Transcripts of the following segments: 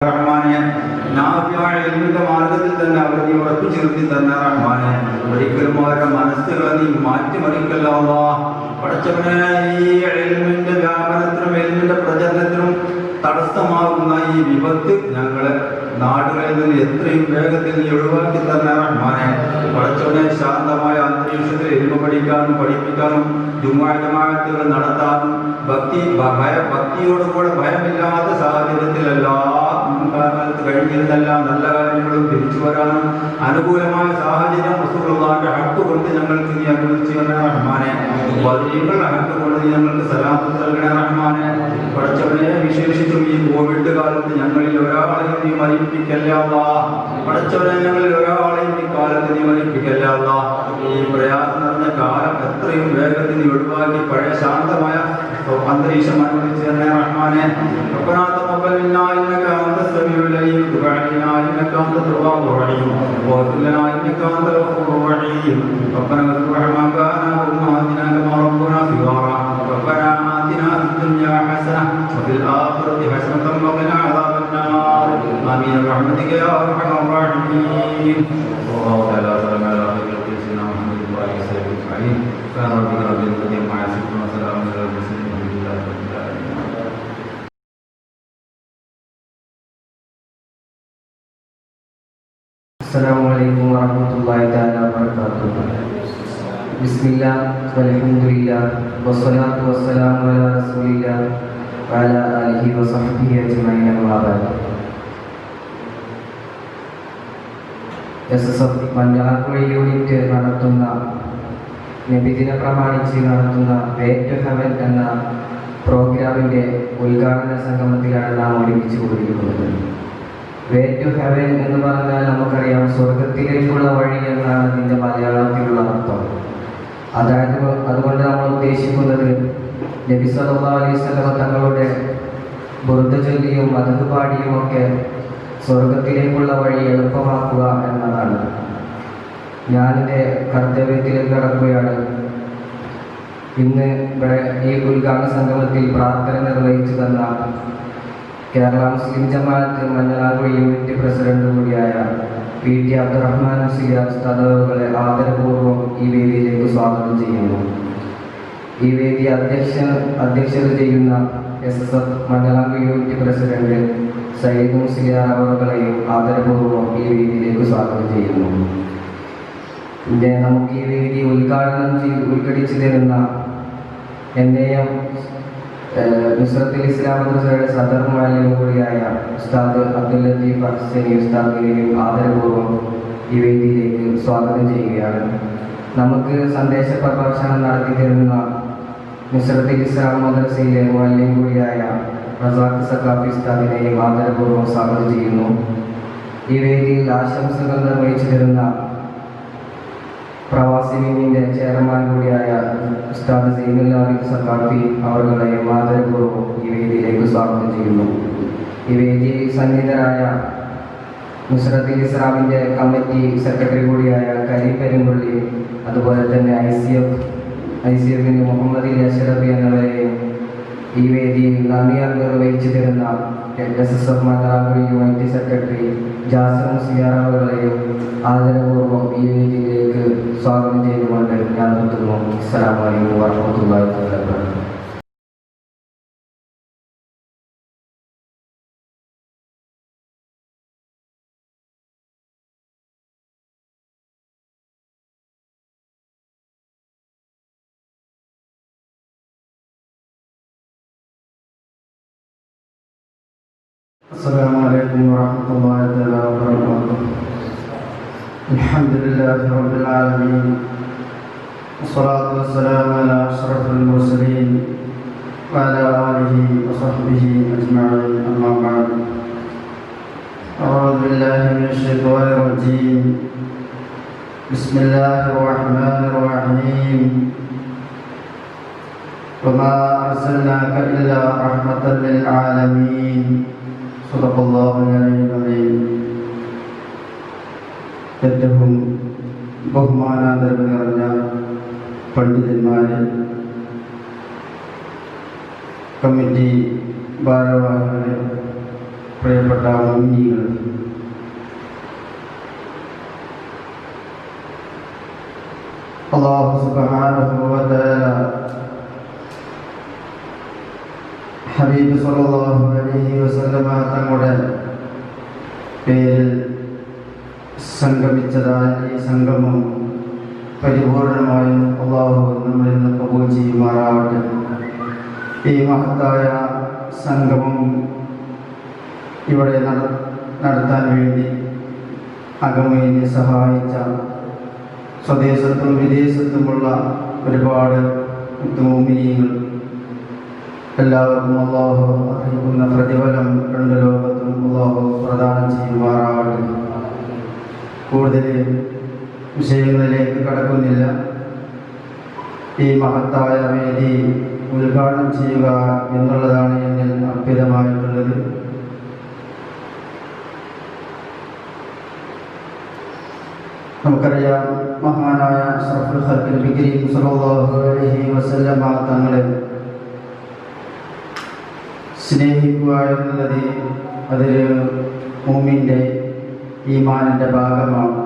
റഹ്മാനെ നാഫിയായ ഇൽമിന്റെ മാർഗത്തിൽ തന്നെ അവർ നീ ഉറപ്പിച്ചു നിർത്തി തന്നെ റഹ്മാനെ. ഒരിക്കലും അവരുടെ മനസ്സുകളെ നീ മാറ്റിമറിക്കല്ല അല്ലാഹ്. പടച്ചവനെ, ഈ ഇൽമിന്റെ വ്യാപനത്തിനും ഇൽമിന്റെ പ്രചരണത്തിനും തടസ്സമാകുന്ന ഈ വിപത്ത് ഞങ്ങളെ നാടുകളിൽ നിന്ന് എത്രയും വേഗത്തിൽ നീ ഒഴിവാക്കി തന്നെ റഹ്മാനെ. പടച്ചവനെ, ശാന്തമായ അന്തരീക്ഷത്തിൽ ഇൽമ പഠിക്കാനും പഠിപ്പിക്കാനും ജുമാഅത്തുകൾ നടത്താനും ഭക്തിയോടുകൂടെ ഭയമില്ലാത്ത സാഹചര്യത്തിലെല്ലാം മുൻകാലത്ത് കഴിഞ്ഞിരുന്നെല്ലാം നല്ല കാര്യങ്ങളും തിരിച്ചു വരാനും അനുകൂലമായ സാഹചര്യം റസൂലുള്ളാഹിന്റെ ഹക്ക് കൊണ്ട് ഞങ്ങൾക്ക് നീ അനുവദിച്ചു തരണേ റഹ്മാനെ. ബദരീങ്ങളുടെ ഹക്ക് കൊണ്ട് നീ ഞങ്ങൾക്ക് സലാമത്ത് നൽകണേ റഹ്മാനെ. പടച്ചവനെ, വിശേഷിച്ചും ഈ കോവിഡ് കാലത്ത് ഞങ്ങളിൽ ഒരാളെയും നീ മരിപ്പിക്കല്ലേ അല്ലാഹ്. പടച്ചവനെ, ഞങ്ങളിൽ ഒരാളെയും ഈ കാലത്ത് നീ മരിപ്പിക്കല്ലേ അല്ലാഹ്. ഈ പ്രയാസം നിറഞ്ഞ കാലം എത്രയും വേഗത്തിൽ നീ ഒഴിവാക്കി പഴയ ശാന്തമായ അന്തരീക്ഷം അനുവദിച്ചു തന്നെ റഹ്മാനെ. ربنا تقبل منا انك انت السميع العليم وتب علينا انك انت التواب الرحيم واغفر لنا انك انت الغفور الرحيم. ربنا اغفر ارحمنا وامهاتنا كما ربنا صغارا. ربنا آتنا في الدنيا حسنه وفي الاخره حسنه وقنا عذاب النار. امين برحمتك يا ارحم الراحمين. والله تعالى سلام على سيدنا محمد وعلى اله وصحبه اجمعين. سبحان ربك رب العزه عما يصفون وسلام على المرسلين. Assalamualaikum warahmatullahi wabarakatuh. Bismillah walhamdulillah wassalatu wassalamu ala rasulillah wa ala alihi wa sahbihi ajma'in amma ba'd. SSF Manjalakkuzhi unit നടത്തുന്ന നബിദിന പ്രമാണിച്ച് നടത്തുന്ന വേ ടു ഹെവൻ എന്ന പ്രോഗ്രാമിൻ്റെ ഉദ്ഘാടന സംഗമത്തിലാണ് നാം ഒരുമിച്ച് കൂടിയിരിക്കുന്നത്. വേ ടു ഹെവൻ എന്ന് പറഞ്ഞാൽ നമുക്കറിയാം, സ്വർഗത്തിലേക്കുള്ള വഴി എന്നാണ് അതിൻ്റെ മലയാളത്തിലുള്ള അർത്ഥം. അതുകൊണ്ട് നമ്മൾ ഉദ്ദേശിക്കുന്നത് നബി സല്ലല്ലാഹു അലൈഹി വസല്ലം തങ്ങളുടെ ബുർദ ചൊല്ലിയും മദ്ഹ് പാടിയും ഒക്കെ സ്വർഗത്തിലേക്കുള്ള വഴി എളുപ്പമാക്കുക എന്നതാണ്. ഞാനെൻ്റെ കർത്തവ്യത്തിലേക്ക് കടക്കുകയാണ്. ഇന്ന് ഈ ഉദ്ഘാടന സംഗമത്തിൽ പ്രാർത്ഥന നിർവഹിച്ചു തന്ന കേരള മുസ്ലിം ജമാഅത്ത് മഞ്ഞളാക്കുഴി യൂണിറ്റ് പ്രസിഡന്റ് കൂടിയായ പി.ടി. അബ്ദുറഹ്മാൻ മുസ്ലിയാർ ഉസ്താദുകളെ ആദരപൂർവ്വം ഈ വേദിയിലേക്ക് സ്വാഗതം ചെയ്യുന്നു. ഈ വേദി അധ്യക്ഷത ചെയ്യുന്ന SSF Manjalakkuzhi unit president Sayyid Musliyar അവറുകളെയും ആദരപൂർവ്വം ഈ വേദിയിലേക്ക് സ്വാഗതം ചെയ്യുന്നു. പിന്നെ നമുക്ക് ഈ വേദി ഉദ്ഘടിച്ചു തരുന്ന എന്നെയും നുസ്രത്തുൽ ഇസ്ലാം മദ്രസയുടെ സദർ മുഅല്ലിം കൂടിയായ ഉസ്താദ് അബ്ദുൽ ലത്തീഫ് ഹസനി ഉസ്താദിനെയും ആദരപൂർവ്വം ഈ വേദിയിലേക്ക് സ്വാഗതം ചെയ്യുകയാണ്. നമുക്ക് സന്ദേശ പ്രഭാഷണം നടത്തി തരുന്ന നുസ്രത്തുൽ ഇസ്ലാം മദ്രസയിലെ മുഅല്ലിം കൂടിയായ റസാഖ് സഖാഫി ഉസ്താദിനെയും ആദരപൂർവ്വം സ്വാഗതം ചെയ്യുന്നു. ഈ വേദിയിൽ ആശംസകൾ നിർവഹിച്ചു തരുന്ന പ്രവാസി വിങ്ങിൻ്റെ ചെയർമാൻ കൂടിയായ ഉസ്താദ് സൈനുൽ ആബിദ് സഖാഫി അവരുടെയും ആദരപൂർവ്വം ഈ വേദിയിലേക്ക് സ്വാഗതം ചെയ്യുന്നു. ഈ വേദിയിൽ സന്നിധരായ നുസ്രത്തുൽ ഇസ്ലാമിൻ്റെ കമ്മിറ്റി സെക്രട്ടറി കൂടിയായ കരീം പെരുമ്പള്ളി, അതുപോലെ തന്നെ ICF മുഹമ്മദ് അഷ്റഫി എന്നിവരെയും ഈ വേദിയിൽ നന്ദി നിർവഹിച്ചു തരുന്ന SSF Manjalakkuzhi unit secretary Jasir Musliyar അവരുടെയും ആദരപൂർവ്വം ഈ വേദിയിലേക്ക് സ്വാഗതം ചെയ്തുകൊണ്ട് ഞാൻ നിർത്തുന്നു. അസ്സലാമു അലൈക്കും വറഹ്മത്തുള്ളാഹി വബറകാതുഹു. السلام عليكم ورحمة الله وبركاته. الحمد لله رب العالمين والصلاة والسلام على أشرف المرسلين وعلى آله وصحبه أجمعين أما بعد. أعوذ بالله من الشيطان الرجيم. بسم الله الرحمن الرحيم. وما أرسلناك إلا رحمة للعالمين. സദഖല്ലാഹു അൽ-അലീം. ഏറ്റവും ബഹുമാനാദരവ് നിറഞ്ഞ പണ്ഡിതന്മാരെ, കമ്മിറ്റി ഭാരവാഹികളെ, പ്രിയപ്പെട്ട മുഅ്മിനീങ്ങൾ, അല്ലാഹു സുബ്ഹാനഹു വ തആല ഹബീബ് സല്ലല്ലാഹു അലൈഹി വസല്ലമ തങ്ങളുടെ പേരിൽ സംഗമിച്ചതായ ഈ സംഗമം പരിപൂർണമായും അല്ലാഹു നമ്മളിൽ നിന്ന് കബൂൽ ചെയ്യുമാറാവട്ടെ. ഈ മഹത്തായ സംഗമം ഇവിടെ നടത്താൻ വേണ്ടി അകമയിനെ സഹായിച്ച സ്വദേശത്തും വിദേശത്തുമുള്ള ഒരുപാട് മുഅ്മിനീങ്ങൾ, എല്ലാവർക്കും അല്ലാഹു അറിയിക്കുന്ന പ്രതിഫലം രണ്ട് ലോകത്തും അല്ലാഹു പ്രദാനം ചെയ്യുമാറാവട്ടെ. കൂടുതൽ വിഷയങ്ങളിലേക്ക് കടക്കുന്നില്ല. ഈ മഹത്തായ വേദി ഉദ്ഘാടനം ചെയ്യുക എന്നുള്ളതാണ് എന്നിൽ അർപ്പിതമായിട്ടുള്ളത്. നമുക്കറിയാം, മഹാനായ അഷ്റഫുൽ ഖൽഖ് നബി കരീം സല്ലല്ലാഹു അലൈഹി വസല്ലമ തങ്ങളെ സ്നേഹിക്കുക എന്നുള്ളത് അതൊരു മുഅ്മിന്റെ ഈമാനിൻ്റെ ഭാഗമാണ്.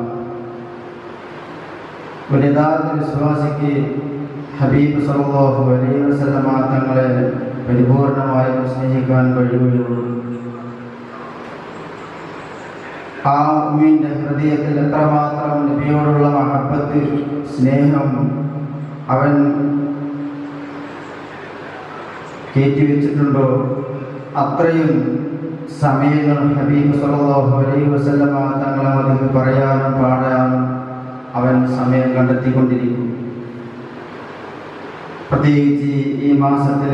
ഒരു യഥാർത്ഥ വിശ്വാസിക്ക് ഹബീബ് സല്ലല്ലാഹു അലൈഹി വസല്ലമ തങ്ങളെ പരിപൂർണമായും സ്നേഹിക്കാൻ കഴിയുകയുള്ളൂ. ആ മുഅ്മിന്റെ ഹൃദയത്തിൽ എത്രമാത്രം നബിയോടുള്ള മഹബത്ത്, സ്നേഹം അവൻ കയറ്റിവെച്ചിട്ടുണ്ടോ അത്രയും സമയങ്ങൾ ഹബീബ് സല്ലല്ലാഹു അലൈഹി വസല്ലമ തങ്ങളെ മദ്ഹ് പറയാനും പാടാനും അവൻ സമയം കണ്ടെത്തിക്കൊണ്ടിരിക്കും. പ്രത്യേകിച്ച് ഈ മാസത്തിൽ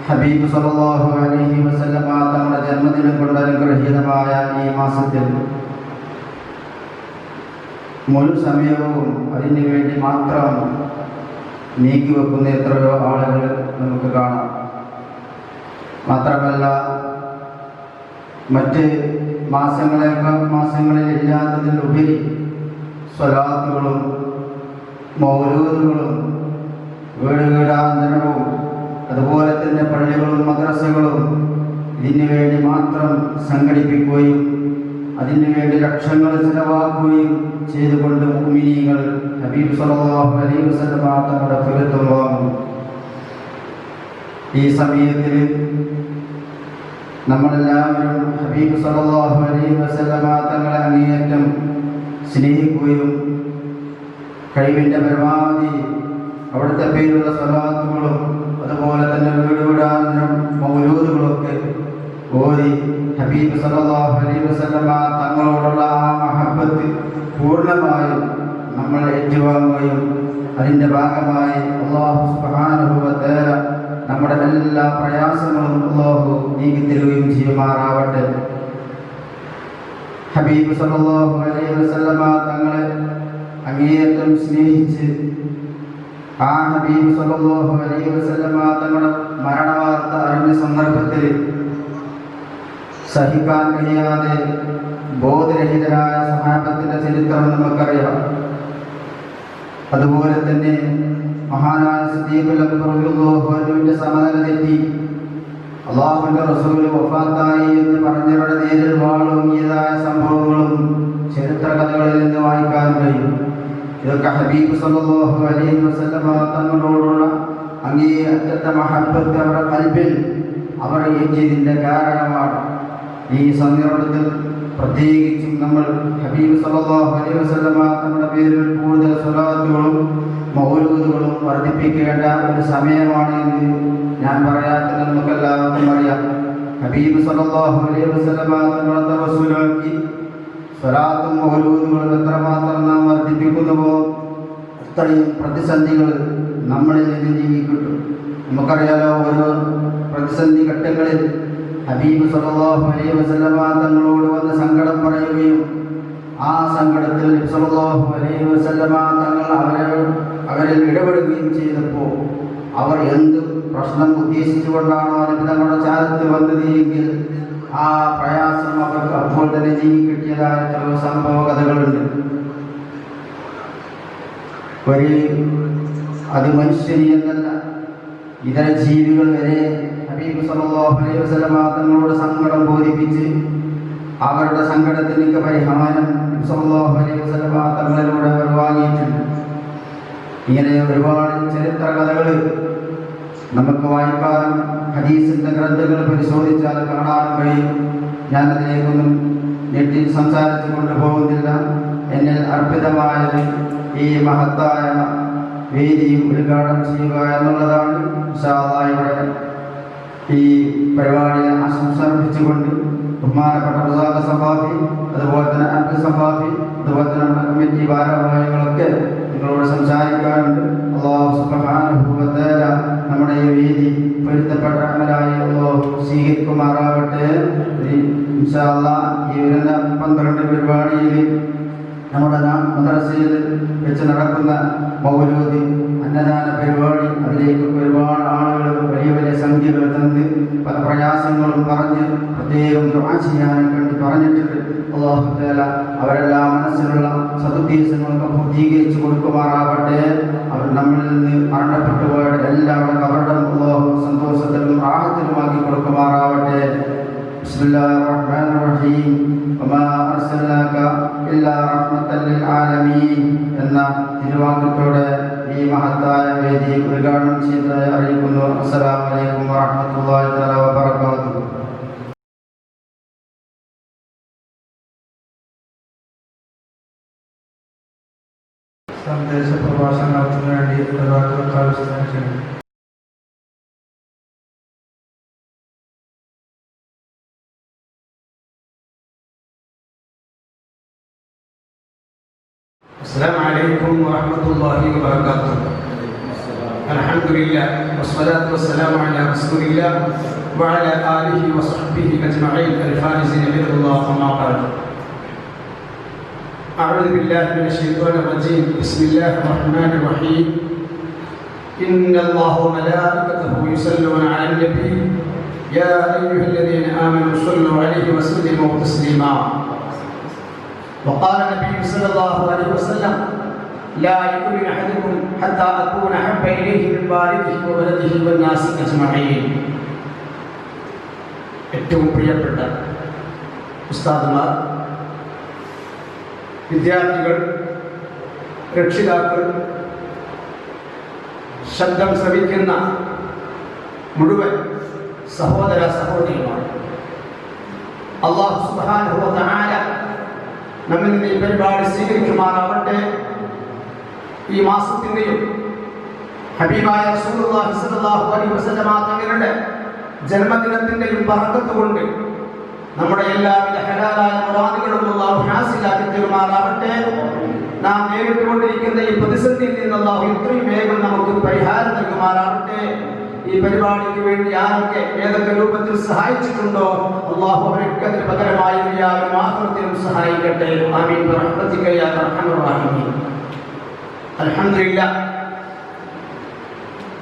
ഹബീബ് സല്ലല്ലാഹു അലൈഹി വസല്ലമ തങ്ങളുടെ ജന്മദിനം കൊണ്ട് അനുഗ്രഹീതമായ ഈ മാസത്തിൽ മുഴു സമയവും അതിനു വേണ്ടി മാത്രം നീക്കിവെക്കുന്ന എത്രയോ ആളുകൾ നമുക്ക് കാണാം. മാത്രമല്ല, മറ്റ് മാസങ്ങളിൽ ഇല്ലാത്തതിലുപരി സ്വലാത്തുകളും മൗലൂദുകളും വീടാന്തരവും അതുപോലെ തന്നെ പള്ളികളും മദ്രസകളും ഇതിനു വേണ്ടി മാത്രം സംഘടിപ്പിക്കുകയും അതിനു വേണ്ടി ലക്ഷങ്ങൾ ചിലവാക്കുകയും ചെയ്തുകൊണ്ട് മുഅ്മിനീങ്ങൾ ഹബീബ് സല്ലല്ലാഹു അലൈഹി വസല്ലമ തങ്ങളുടെ പൊരുത്തം വാങ്ങും. ഈ സമയത്തിൽ നമ്മളെല്ലാവരും ഹബീബ് സല്ലല്ലാഹു അലൈഹി വസല്ലമ തങ്ങളെ അങ്ങേയറ്റം സ്നേഹിക്കുകയും കഴിവിൻ്റെ പരമാവധി അവിടുത്തെ പേരുള്ള സ്വലാത്തുകളും അതുപോലെ തന്നെ വീടാന്തരം മൗലൂദുകളൊക്കെ ഓതി ഹബീബ് സല്ലല്ലാഹു അലൈഹി വസല്ലമ തങ്ങളോടുള്ള ആ മഹബത്ത് പൂർണ്ണമായും നമ്മൾ ഏറ്റുവാങ്ങുകയും അതിൻ്റെ ഭാഗമായി അല്ലാഹു സുബ്ഹാനഹു വ തആല നമ്മുടെ എല്ലാ പ്രയാസങ്ങളും അല്ലാഹു നീക്കിത്തരുകയും ചെയ്യുമാറാവട്ടെ. ഹബീബ് സല്ലല്ലാഹു അലൈഹി വസല്ലമ തങ്ങളെ അങ്ങേയറ്റം സ്നേഹിച്ച് ആ ഹബീബ് സല്ലല്ലാഹു അലൈഹി വസല്ലമ തങ്ങളുടെ മരണവാർത്ത അറിഞ്ഞ സന്ദർഭത്തിൽ സഹിക്കാൻ കഴിയാതെ ബോധരഹിതരായ സഹാബത്തിന്റെ ചരിത്രം നമുക്കറിയാം. അതുപോലെ തന്നെ മഹാനായ സിദ്ദീഖുൽ അക്ബർ റളിയല്ലാഹു അൻഹുവിന്റെ സമനില തെറ്റി അല്ലാഹുവിന്റെ റസൂൽ വഫാത്തായി എന്ന് പറഞ്ഞവരുടെ നേരിൽ വാളൂങ്ങിയതായ സംഭവങ്ങളും ചരിത്ര കഥകളിൽ നിന്ന് വായിക്കാൻ കഴിയും. ഇതൊക്കെ ഹബീബ് സല്ലല്ലാഹു അലൈഹി വസല്ലമ തങ്ങളോടുള്ള അങ്ങേയറ്റത്തെ മഹബത്ത് അവരുടെ ഖൽബിൽ അവർ ഏറ്റിയതിൻ്റെ കാരണമാണ്. ഈ സന്ദർഭത്തിൽ പ്രത്യേകിച്ചും നമ്മൾ ഹബീബ് സല്ലല്ലാഹു അലൈഹി വസല്ലമ തങ്ങളുടെ പേരിൽ കൂടുതൽ സ്വലാത്തുകളും മൗലൂദുകളും വർദ്ധിപ്പിക്കേണ്ട ഒരു സമയമാണ് എന്ന് ഞാൻ പറയാത്തത് നമുക്കെല്ലാവർക്കും അറിയാം. ഹബീബ് സല്ലല്ലാഹു അലൈഹി വസല്ലമ തങ്ങളെ തവസ്സുലാക്കി സ്വലാത്തും മൗലൂദുകളും എത്രമാത്രം നാം വർദ്ധിപ്പിക്കുന്നുവോ അത്രയും പ്രതിസന്ധികൾ നമ്മളിൽ നിന്ന് നീങ്ങിക്കിട്ടും. നമുക്കറിയാലോ, ഓരോ പ്രതിസന്ധി ഘട്ടങ്ങളിൽ ഹബീബ് സല്ലല്ലാഹു അലൈഹി വസല്ലമ തങ്ങളോട് വന്ന് സങ്കടം പറയുകയും ആ സങ്കടത്തിൽ നബി സല്ലല്ലാഹു അലൈഹി വസല്ലമ തങ്ങൾ അവരിൽ ഇടപെടുകയും ചെയ്തപ്പോൾ അവർ എന്ത് പ്രശ്നം ഉദ്ദേശിച്ചുകൊണ്ടാണോ നബി തങ്ങളുടെ ചാരത്ത് വന്നത് എങ്കിൽ ആ പ്രയാസം അവർക്ക് അപ്പോൾ തന്നെ നീങ്ങിക്കിട്ടിയതായ എത്രയോ സംഭവ കഥകളുണ്ട്. അത് മനുഷ്യനി എന്നല്ല, ഇതര ജീവികൾ വരെ ഹബീബ് സല്ലല്ലാഹു അലൈഹി വസല്ലം തങ്ങളോട് സങ്കടം ബോധിപ്പിച്ച് അവരുടെ സങ്കടത്തിനൊക്കെ പരിഹാരം സല്ലല്ലാഹു അലൈഹി വസല്ലം തങ്ങളിലൂടെ അവർ വാങ്ങിയിട്ടുണ്ട്. ഇങ്ങനെ ഒരുപാട് ചരിത്ര കഥകൾ നമുക്ക് വായിക്കാനും ഹദീസിന്റെ ഗ്രന്ഥങ്ങൾ പരിശോധിച്ചാൽ കാണാനും കഴിയും. ഞാനതിലേക്കൊന്നും നെറ്റിൽ സംസാരിച്ചു കൊണ്ടുപോകുന്നില്ല. എന്നിൽ അർപ്പിതമായത് ഈ മഹത്തായ വേദി ഉദ്ഘാടനം ചെയ്യുക എന്നുള്ളതാണ്. ഇൻഷാ അല്ലാഹ് ഇവിടെ ഈ പരിപാടിയെ ആശംസ അർപ്പിച്ചുകൊണ്ട് ബഹുമാനപ്പെട്ട റസാഖ സഖാഫി, അതുപോലെ തന്നെ അബ്ദുൽ സഖാഫി, അതുപോലെ തന്നെ നമ്മുടെ കമ്മിറ്റി ഭാരവാഹികളൊക്കെ നിങ്ങളോട് സംസാരിക്കാറുണ്ട്. അല്ലാഹു സുബ്ഹാനഹു വ തആല നമ്മുടെ ഈ വേദി പൊരുത്തപ്പെട്ട അമലായി അല്ലാഹു സ്വീകരിക്കുമാറാവട്ടെ. ഇൻഷാ അല്ലാഹ് ഈ വരുന്ന 12 പരിപാടിയിൽ നമ്മുടെ മദ്രസയിൽ വെച്ച് നടക്കുന്ന മൗലൂദ് അന്നദാന പരിപാടി, അതിലേക്ക് ഒരുപാട് ആളുകൾ വലിയ വലിയ സംഖ്യകൾ തന്ന് പല പ്രയാസങ്ങളും പറഞ്ഞ് പ്രത്യേകം ദുആ ചെയ്യാനൊക്കെ വേണ്ടി പറഞ്ഞിട്ടുണ്ട്. അല്ലാഹു തആല അവരെല്ലാം മനസ്സിലുള്ള സതുദ്ദേശങ്ങളൊക്കെ പൂർത്തീകരിച്ചു കൊടുക്കുമാറാവട്ടെ. അവർ നമ്മളിൽ നിന്ന് മരണപ്പെട്ടു പോയവരുടെ എല്ലാവരുടെ കബറിടം അല്ലാഹു സന്തോഷത്തിലും റാഹത്തിലുമാക്കി കൊടുക്കുമാറാവട്ടെ. ബിസ്മില്ലാഹിർ റഹ്മാനിർ റഹീം. വമാ അർസൽനാക ഇല്ലാ റഹ്മത്തൽ ലിൽ ആലമീൻ എന്ന തിരുവാക്യത്തോടെ ഈ മഹത്തായ വേദി ഉദ്ഘാടനം ചെയ്തതായി അറിയിക്കുന്നു. അസ്സലാമു അലൈക്കും വറഹ്മത്തുള്ളാഹി തആല വബറകാതുഹു. സന്ദേശ പ്രഭാഷണത്തിന് വേണ്ടി ക്ഷണിക്കുന്നു. السلام عليكم ورحمة الله وبركاته. الحمد لله والصلاة والسلام على رسول الله وعلى آله وصحبه أجمعين الفائزين برضا الله. أما بعد، أعوذ بالله من الشيطان الرجيم. بسم الله الرحمن الرحيم. إن الله وملائكته يصلون على النبي يا أيها الذين آمنوا صلوا عليه وسلموا تسليما. وقال النبي صلى الله عليه وسلم لا يؤمن أحدكم حتى أكون أحب إليه من والده وولده والناس أجمعين. ഏറ്റവും പ്രിയപ്പെട്ട ഉസ്താദുമാർ, വിദ്യാർത്ഥികൾ, രക്ഷിതാക്കൾ, ശബ്ദം ശ്രവിക്കുന്ന മുഴുവൻ സഹോദര സഹോദരിമാർ, അല്ലാഹു സുബ്ഹാനഹു വ തആല നമ്മിൽ നിന്ന് ഈ പരിപാടി സ്വീകരിക്കുമാറാവട്ടെ. ഈ മാസത്തിൻ്റെയും ഹബീബായ റസൂലുള്ളാഹി സ്വല്ലല്ലാഹു അലൈഹി വസല്ലം തങ്ങളുടെ ജന്മദിനത്തിൻ്റെയും ബറക്കത്ത് കൊണ്ട് നമ്മുടെ എല്ലാവിധ ഹലാലായ മുറാദുകളും അല്ലാഹു ഹാസിലാക്കി തരുമാറാവട്ടെ. നാം നേരിട്ടുകൊണ്ടിരിക്കുന്ന ഈ പ്രതിസന്ധിയിൽ നിന്ന് അല്ലാഹു എത്രയും വേഗം നമുക്ക് പരിഹാരം നൽകുമാറാവട്ടെ. ഈ പരിപാടിക്ക് വേണ്ടി ആരൊക്കെ ഏതൊക്കെ രൂപത്തിൽ സഹായിച്ചിട്ടുണ്ടോ അല്ലാഹു അവർക്ക് അതിന് പകരമായി ദുനിയാവിലും ആഖിറത്തിലും സഹായിക്കട്ടെ. ആമീൻ ബിറഹ്മതിക യാ അർഹമർ റഹീമീൻ. അൽഹംദുലില്ലാഹ്,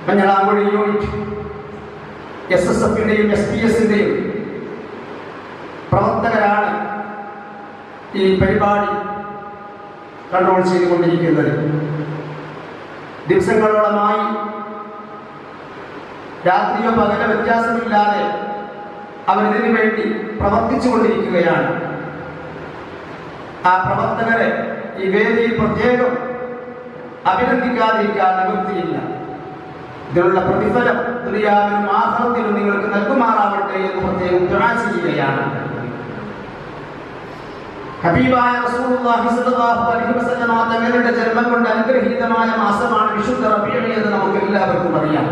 മഞ്ഞളാംകുഴി യൂണിറ്റ് SSF-ന്റെയും SPS-ന്റെയും പ്രവർത്തകരാണ് ഈ പരിപാടി കൺട്രോൾ ചെയ്തുകൊണ്ടിരിക്കുന്നത്. ദിവസങ്ങളോളമായി രാത്രിയോ പകലോ വ്യത്യാസമില്ലാതെ അവരിതിനു വേണ്ടി പ്രവർത്തിച്ചുകൊണ്ടിരിക്കുകയാണ്. ആ പ്രവർത്തകരെ ഈ വേദിയിൽ പ്രത്യേകം അഭിനന്ദിക്കാതിരിക്കാൻ നിവൃത്തിയില്ല. ഇതിനുള്ള പ്രതിഫലം ദുനിയാവിലും ആഖിറത്തിലും നിങ്ങൾക്ക് നൽകുമാറാവട്ടെ എന്ന് പ്രത്യേകം ദുആ ചെയ്യുകയാണ്. ഹബീബായ റസൂലുള്ളാഹി സ്വല്ലല്ലാഹു അലൈഹി വസല്ലം തങ്ങളുടെ ജന്മം കൊണ്ട് അനുഗ്രഹീതമായ മാസമാണ് വിശുദ്ധ റബീഉൽ എന്ന് നമുക്ക് എല്ലാവർക്കും അറിയാം.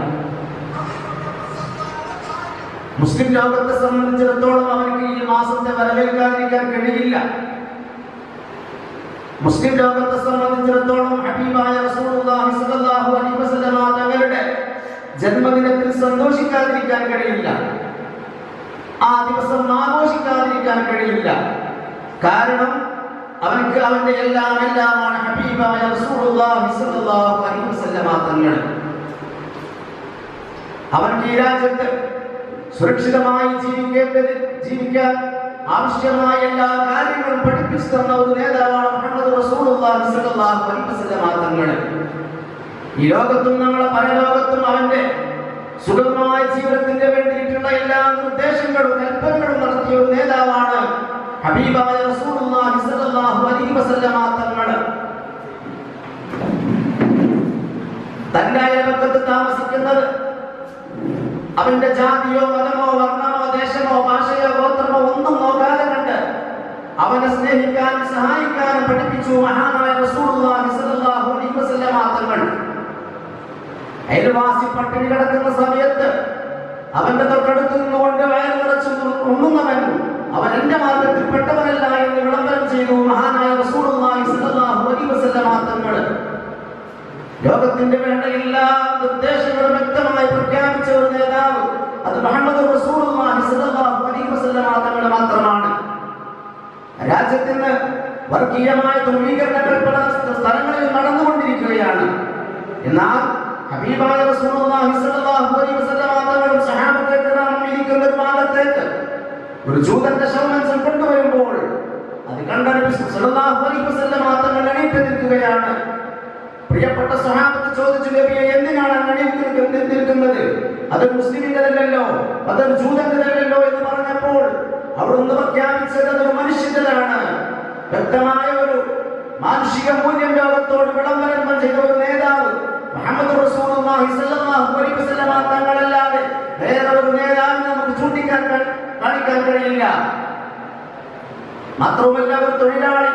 മുസ്ലിം ലോകത്തെ സംബന്ധിച്ചിടത്തോളം അവർക്ക് ഈ മാസത്തെ വരവേൽക്കാതിരിക്കാൻ കഴിയില്ല. മുസ്ലിം ലോകത്തെ സംബന്ധിച്ചിടത്തോളം ഹബീബായ റസൂലുള്ളാഹി സ്വല്ലല്ലാഹു അലൈഹി വസല്ലം തങ്ങളുടെ ജന്മദിനത്തിൽ സന്തോഷിക്കാതിരിക്കാൻ കഴിയില്ല. ആ ദിവസം ആഘോഷിക്കാതിരിക്കാൻ കഴിയില്ല. കാരണം അവർക്ക് അവന്റെ എല്ലാമാണ് ഹബീബായ റസൂലുള്ളാഹി സ്വല്ലല്ലാഹു അലൈഹി വസല്ലം തങ്ങൾ. അവർക്ക് ഈ രാജ്യത്ത് സുരക്ഷിതമായി ജീവിക്കാൻ ആവശ്യമായ എല്ലാ കാര്യങ്ങളും പഠിപ്പിച്ചു തന്ന ഒരു നേതാവാണ് മുഹമ്മദ് റസൂലുള്ളാഹി സ്വല്ലല്ലാഹു അലൈഹി വസല്ലം തങ്ങൾ. ഈ ലോകത്തും നമ്മളെ പരലോകത്തും അവന്റെ സുഗമമായ ജീവിതത്തിന് വേണ്ടിയിട്ടുള്ള എല്ലാ നിർദ്ദേശങ്ങളും കൽപ്പനകളും നടത്തിയ ഒരു നേതാവാണ് ഹബീബായ റസൂലുള്ളാഹി സ്വല്ലല്ലാഹു അലൈഹി വസല്ലമ തങ്ങൾ. തന്റെ അയൽപക്കത്ത് താമസിക്കുന്നത് അവന്റെ ജാതിയോ മതമോ വർണ്ണമോ ദേശമോ ഭാഷയോ ഗോത്രമോ ഒന്നും നോക്കാതെ കണ്ട് അവനെ സ്നേഹിക്കാനും സഹായിക്കാനും പഠിപ്പിച്ചു മഹാനായ റസൂലുള്ളാഹി സ്വല്ലല്ലാഹു അലൈഹി വസല്ലമ തങ്ങൾ. അയൽവാസി പട്ടിണി കിടക്കുന്ന സമയത്ത് അവന്റെ തൊട്ടടുത്ത് നിന്നുകൊണ്ട് വയറ് നിറച്ചു ഉണ്ണുന്നവൻ അവൻ എന്റെ മാർഗത്തിൽ പെട്ടവനല്ല എന്ന് വിളംബരം ചെയ്തു മഹാനായ റസൂലുള്ളാഹി സ്വല്ലല്ലാഹു അലൈഹി വസല്ലമ തങ്ങൾ. ലോകത്തിന്റെ വേണ്ട എല്ലാ നിർദ്ദേശങ്ങളും വ്യക്തമായി പ്രഖ്യാപിച്ച ഒരു നേതാവ് അത് മുഹമ്മദ് റസൂലുള്ളാഹി സ്വല്ലല്ലാഹു അലൈഹി വസല്ലമ തങ്ങൾ മാത്രമാണ്. രാജ്യത്തിന് വർഗീയമായ ധ്രുവീകരണങ്ങൾ പല സ്ഥലങ്ങളിൽ നടന്നുകൊണ്ടിരിക്കുകയാണ്. എന്നാൽ ഹബീബായ റസൂലുള്ളാഹി സ്വല്ലല്ലാഹു അലൈഹി വസല്ലമ തങ്ങളും സഹാബത്തെ കിറാമും ഇരിക്കുന്ന ഒരു ഭാഗത്തേക്ക് ഒരു ജൂതന്റെ ശവമഞ്ചം കൊണ്ടുവരുമ്പോൾ അത് കണ്ട നബി സ്വല്ലല്ലാഹു അലൈഹി വസല്ലമ തങ്ങൾ എണീറ്റ് നിൽക്കുകയാണ്. പ്രിയപ്പെട്ട സ്വഹാബത്ത് ചോദിച്ചു, നബിയെ എന്തിനാണ് നിൽക്കുന്നത്? അത് മുസ്ലിമിന്റെതല്ലോ, അതൊരു ജൂതന്റെതല്ലോ എന്ന് പറഞ്ഞപ്പോൾ അവിടുന്ന് പ്രഖ്യാപിച്ചത് അതൊരു മനുഷ്യന്റെതാണ്. വ്യക്തമായ ഒരു മാനുഷിക മൂല്യം ലോകത്തോട് വിളംബരം ചെയ്ത ഒരു നേതാവ് മുഹമ്മദ് റസൂലുള്ളാഹി സ്വല്ലല്ലാഹു അലൈഹി വസല്ലമ തങ്ങളല്ലാതെ വേറെ ഒരു നേതാവിനെ നമുക്ക് കാണിക്കാൻ കഴിയില്ല. മാത്രവുമല്ല, ഒരു തൊഴിലാളി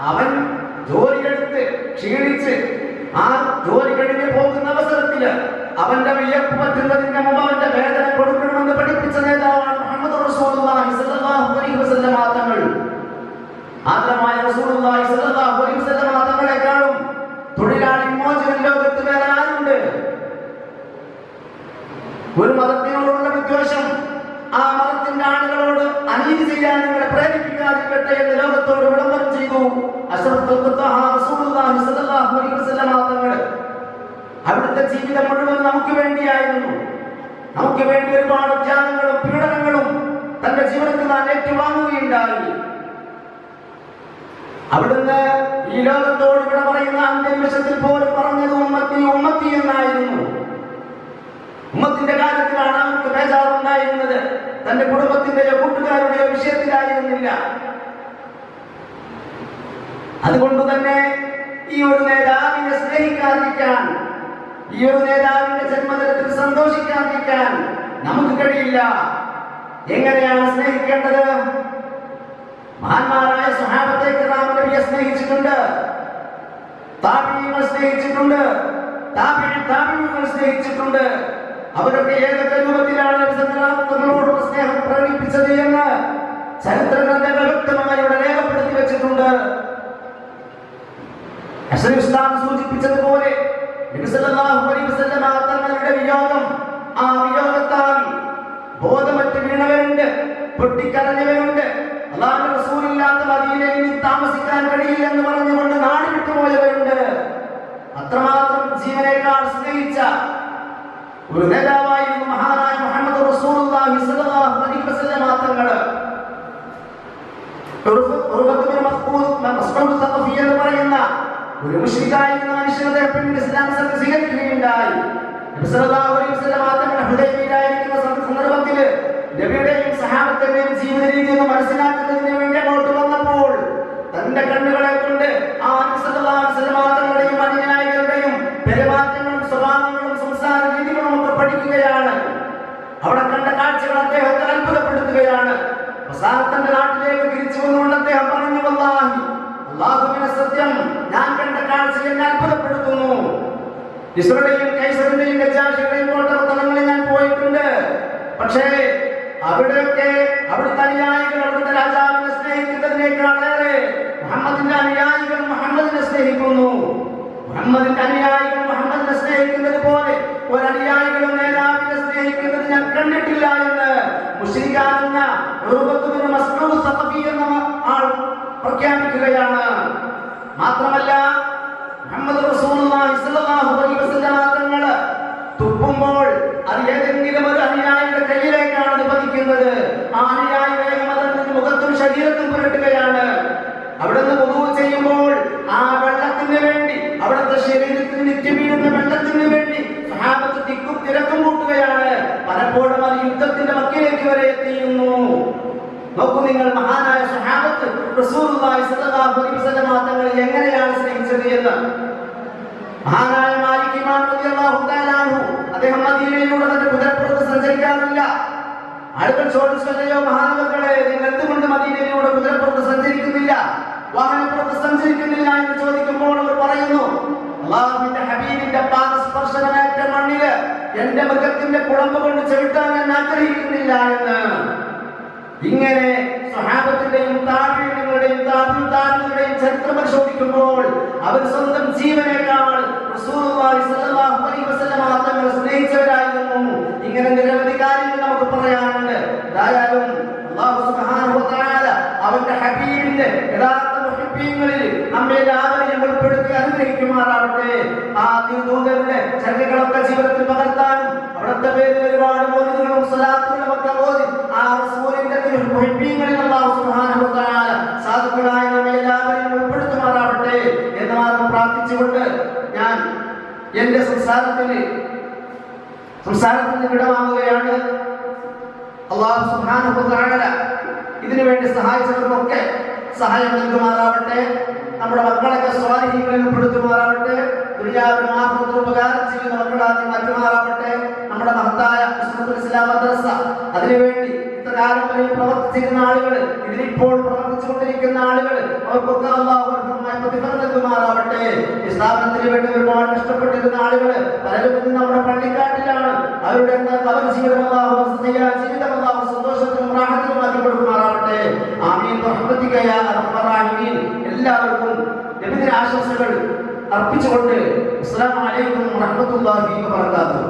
അവൻ ജോലിയെടുത്ത് ക്ഷീണിച്ച് ആ ജോലി കഴിഞ്ഞ് പോകുന്ന അവസരത്തില് അവന്റെ വിയർപ്പ് പറ്റുന്നതിന് മുമ്പ് അവന്റെ വേദന കൊടുക്കണമെന്ന് പഠിപ്പിച്ച നേതാവാണ് മുഹമ്മദ് റസൂലുള്ളാഹി സ്വല്ലല്ലാഹു അലൈഹി വസല്ലമ തങ്ങൾ. ആദരമായ റസൂലുള്ളാഹി സ്വല്ലല്ലാഹു അലൈഹി വസല്ലമ തങ്ങളെക്കാളും തൊഴിലാളി മോചകൻ ലോകത്ത് വേറെ ആരുണ്ട്? ഒരു മതത്തിനോടുള്ള വിദ്വേഷം ആ മതത്തിന്റെ ആളുകളോട് അനീതി ചെയ്യാൻ നിങ്ങളെ പ്രേരിപ്പിക്കാതിരിക്കട്ടെ എന്ന് ലോകത്തോട് വിളംബരം ചെയ്തു അഷ്റഫുൽ ഖൽഖ് റസൂലുള്ളാഹി സ്വല്ലല്ലാഹു അലൈഹി വസല്ലമ തങ്ങൾ. അവിടുത്തെ ജീവിതം മുഴുവൻ നമുക്ക് വേണ്ടിയായിരുന്നു. നമുക്ക് വേണ്ടി ഒരുപാട് ത്യാഗങ്ങളും പീഡനങ്ങളും തന്റെ ജീവിതത്തിൽ താൻ ഏറ്റുവാങ്ങുകയുണ്ടായി. അവിടുന്ന് ഈ ലോകത്തോട് ഇവിടെ പറയുന്ന അന്ത്യനിമിഷത്തിൽ പോലും പറഞ്ഞത് ഉമ്മത്തി ഉമ്മത്തി എന്നായിരുന്നു. ഉമ്മത്തിന്റെ കാര്യത്തിലാണ് അവർക്ക് ബേജാറുണ്ടായിരുന്നത്. തന്റെ കുടുംബത്തിന്റെയോ കൂട്ടുകാരുടെയോ വിഷയത്തിലായിരുന്നില്ല. അതുകൊണ്ട് തന്നെ ഈ ഒരു നേതാവിനെ സ്നേഹിക്കാതിരിക്കാൻ, ഈ ഒരു നേതാവിന്റെ ജന്മദിനത്തിൽ സന്തോഷിക്കാതിരിക്കാൻ നമുക്ക് കഴിയില്ല. എങ്ങനെയാണ് സ്നേഹിക്കേണ്ടത്? മഹാന്മാരായ സ്വഹാബത്തെ കിറാം നബിയെ സ്നേഹിച്ചിട്ടുണ്ട്, താബിഈങ്ങൾ സ്നേഹിച്ചിട്ടുണ്ട്, താബിഈങ്ങൾ സ്നേഹിച്ചിട്ടുണ്ട്. അവരൊക്കെ ഏതൊക്കെ രൂപത്തിലാണ് നബിയോടുള്ള സ്നേഹം പ്രകടിപ്പിച്ചത് എന്ന് ചരിത്ര ഗ്രന്ഥങ്ങൾ വ്യക്തമായി ഇവിടെ രേഖപ്പെടുത്തി വെച്ചിട്ടുണ്ട്. അഷ്റഫ് ഉസ്താദ് സൂചിപ്പിച്ചതുപോലെ നബി സല്ലല്ലാഹു അലൈഹി വസല്ലമ തങ്ങളുടെ വിയോഗം, ആ വിയോഗത്താൽ ബോധമറ്റ് വീണവരുണ്ട്, പൊട്ടിക്കരഞ്ഞവരുണ്ട്, അല്ലാഹുവിന്റെ റസൂലില്ലാത്ത മദീനയിൽ താമസിക്കാൻ കഴിയില്ലെന്ന് പറഞ്ഞുകൊണ്ട് നാട് വിട്ടുപോയവരുണ്ട്. അത്രമാത്രം ജീവനേക്കാൾ സ്നേഹിച്ച ഒരു നേതാവായിരുന്നു മഹാനായ മുഹമ്മദ് റസൂലുള്ളാഹി സ്വല്ലല്ലാഹു അലൈഹി വസല്ലമ തങ്ങൾ. എന്ന് പറയുന്ന ഒരു മുശ്രിക്കായിരുന്ന മനുഷ്യനെ പിന്നീട് ഇസ്ലാം സ്വീകരിക്കുകയുണ്ടായി. നബി സല്ലല്ലാഹു അലൈഹി വസല്ലമ തങ്ങൾ ഹുദൈബിയയിലായിരിക്കുന്ന സന്ദർഭത്തിൽ നബിയുടെയും സഹാബത്തിന്റെയും ജീവിത രീതി ഒന്ന് മനസ്സിലാക്കുന്നതിന് വേണ്ടി അങ്ങോട്ട് വന്നപ്പോൾ തന്റെ കണ്ണുകളെ കൊണ്ട് ആ നബി സല്ലല്ലാഹു അലൈഹി വസല്ലമ തങ്ങളുടെയും അനുയായികളുടെയും പെരുമാറ്റങ്ങളും സ്വഭാവങ്ങളും സംസാര രീതികളും ഒക്കെ പഠിക്കുകയാണ്. അവിടെ കണ്ട കാഴ്ചകൾ അദ്ദേഹത്തെ അത്ഭുതപ്പെടുത്തുകയാണ്. അവസാനത്തിന്റെ നാട്ടിലേക്ക് തിരിച്ചു വന്നുകൊണ്ട് അദ്ദേഹം പറഞ്ഞു, വല്ലാഹി അല്ലാഹുവിന്റെ സത്യം, ഞാൻ കണ്ട കാഴ്ച എന്നെ അത്ഭുതപ്പെടുത്തുന്നു. ഇസ്രയേലിന്റെയും കൈസറിന്റെയും നജാഷിയുടെയും കോട്ടസ്ഥലങ്ങളിൽ ഞാൻ പോയിട്ടുണ്ട്. പക്ഷേ അവിടെയൊക്കെ അവിടുത്തെ അനുയായികൾ അവിടുത്തെ രാജാവിനെ സ്നേഹിക്കുന്നതിനേക്കാളേറെ മുഹമ്മദിന്റെ അനുയായികൾ മുഹമ്മദിനെ സ്നേഹിക്കുന്നു. മുഹമ്മദിന്റെ അനുയായികൾ മുഹമ്മദിനെ സ്നേഹിക്കുന്നത് പോലെ ഒരു അനുയായികളും നേതാവിനെ സ്നേഹിക്കുന്നത് ഞാൻ കണ്ടിട്ടില്ല എന്ന് മുശ്രിക്കാകുന്ന മസ്ഊദ് സഖഫി എന്ന ആൾ പ്രഖ്യാപിക്കുകയാണ്. മാത്രമല്ല, മുഹമ്മദ് റസൂലുള്ളാഹി സ്വല്ലല്ലാഹു അലൈഹി വസല്ലമ തങ്ങൾ തുപ്പുമ്പോൾ അത് ഏതെങ്കിലും ഒരു അനുയായിയുടെ കയ്യിലേക്കാണ് അത് പതിക്കുന്നത്. ആ അനുയായി വേഗം അതിന്റെ മുഖത്തും ശരീരത്തും പുരട്ടുകയാണ്. അവിടുന്ന് വുദൂ ചെയ്യുമ്പോൾ ആ വെള്ളത്തിന് വേണ്ടി, അവിടുത്തെ ശരീരത്തിന് നിത്യം വീഴുന്ന വെള്ളത്തിന് വേണ്ടി സ്വഹാബത്ത് തിക്കും തിരക്കും കൂട്ടുകയാണ്. നിങ്ങൾ മഹാനായ സ്വഹാബത്ത് റസൂലുള്ളാഹി സ്വല്ലല്ലാഹു അലൈഹി വസല്ലം തങ്ങളെ എങ്ങനെയാണ് സ്നേഹിച്ചത് എന്ന്. മഹാനായ മാലിക് ഇമാം റളിയല്ലാഹു തആല അൻഹു അദ്ദേഹം മദീനയിലൂടെ തന്റെ കുതിരപ്പുറത്ത് സഞ്ചരിക്കാറില്ല. ആളുകൾ ചോദിച്ചല്ലോ, മഹാനവർകളെ നിങ്ങൾ എന്തുകൊണ്ട് മദീനയിലൂടെ കുതിരപ്പുറത്ത് സഞ്ചരിക്കുന്നില്ല, വാഹനപ്പുറത്ത് സഞ്ചരിക്കുന്നില്ല എന്ന് ചോദിക്കുമ്പോൾ അവർ പറയുന്നു, അല്ലാഹുവിന്റെ ഹബീബിന്റെ പാദസ്പർശനമേറ്റ മണ്ണില് എന്റെ മൃഗത്തിന്റെ കുളമ്പ് കൊണ്ട് ചവിട്ടാൻ ഞാൻ ആഗ്രഹിക്കുന്നില്ല എന്ന്. ഇങ്ങനെ സ്വഹാബത്തിന്റെയും താബിഈങ്ങളുടെയും താബിഈങ്ങളുടെയും ചരിത്രം പരിശോധിക്കുമ്പോൾ അവർ സ്വന്തം ജീവനേക്കാൾ റസൂലുള്ളാഹി സ്വല്ലല്ലാഹു അലൈഹി വസല്ലം തങ്ങളെ സ്നേഹിച്ചവരായിരുന്നു. ഇങ്ങനെ നിരവധി കാര്യങ്ങൾ നമുക്ക് പറയാനുണ്ട്. ഏതായാലും അല്ലാഹു സുബ്ഹാനഹു വ തആല അവന്റെ ഹബീബിന്റെ യഥാർത്ഥ മുഹിബ്ബീങ്ങളിൽ നമ്മെ എല്ലാവരെയും ഉൾപ്പെടുത്തി അനുഗ്രഹിക്കുമാറാവട്ടെ. ആ തിരുദൂതരുടെ ചര്യകളൊക്കെ ജീവിതത്തിൽ പകർത്താനും അവിടുത്തെ പേരിൽ ഒരുപാട് മൗലിദുകളും സ്വലാത്തുകളും ഒക്കെ ഓതി ആ റസൂലിന്റെ മുഹിബ്ബീങ്ങളിൽ അല്ലാഹു സുബ്ഹാനഹു വ തആല സാധുക്കളായ നമ്മെ എല്ലാവരെയും ഉൾപ്പെടുത്തുമാറാവട്ടെ എന്ന് മാത്രം പ്രാർത്ഥിച്ചുകൊണ്ട് ഞാൻ എന്റെ സംസാരത്തിന് വിടവാങ്ങുകയാണ്. അല്ലാഹു സുബ്ഹാനഹു വ തആല ഇതിനു വേണ്ടി സഹായിച്ചവർക്കൊക്കെ സഹായം നൽകുമാറാവട്ടെ. നമ്മുടെ മക്കളൊക്കെ സ്വാലിഹീങ്ങളിൽ ഉൾപ്പെടുത്തുമാറാവട്ടെ. ദുനിയാവിലും ആഖിറത്തിലും ഉപകാരം ചെയ്യുന്ന മക്കളാക്കി മാറ്റുമാറാവട്ടെ. നമ്മുടെ മഹത്തായ മുസ്ലിം ഇസ്ലാം മദ്രസ അതിനുവേണ്ടി ഇത്രകാലം വരെ പ്രവർത്തിച്ചിരുന്ന ആളുകൾ, ഇതിലിപ്പോൾ പ്രവർത്തിച്ചുകൊണ്ടിരിക്കുന്ന ആളുകൾ, അവർക്കൊക്കെ അല്ലാഹു അർഹമായ പ്രതിഫലം നൽകുമാറാവട്ടെ. ഈ സ്ഥാപനത്തിന് വേണ്ടി ഒരുപാട് കഷ്ടപ്പെട്ടിരുന്ന ആളുകൾ പലരും ഇന്ന് നമ്മുടെ പള്ളിക്കാട്ടിലാണ്. അവരുടെ അവർ ജീവിതം അല്ലാഹു സന്തോഷത്തിലും റാഹത്തിലും ആക്കി കൊടുക്കുമാറാവട്ടെ. ആമീൻ ബിറഹ്മതിക യാ അർഹമർ റഹീമീൻ. എല്ലാവർക്കും നബിദിന ആശംസകൾ അർപ്പിച്ചുകൊണ്ട് അസ്സലാമു അലൈക്കും വറഹ്മത്തുള്ളാഹി വബറകാതുഹു.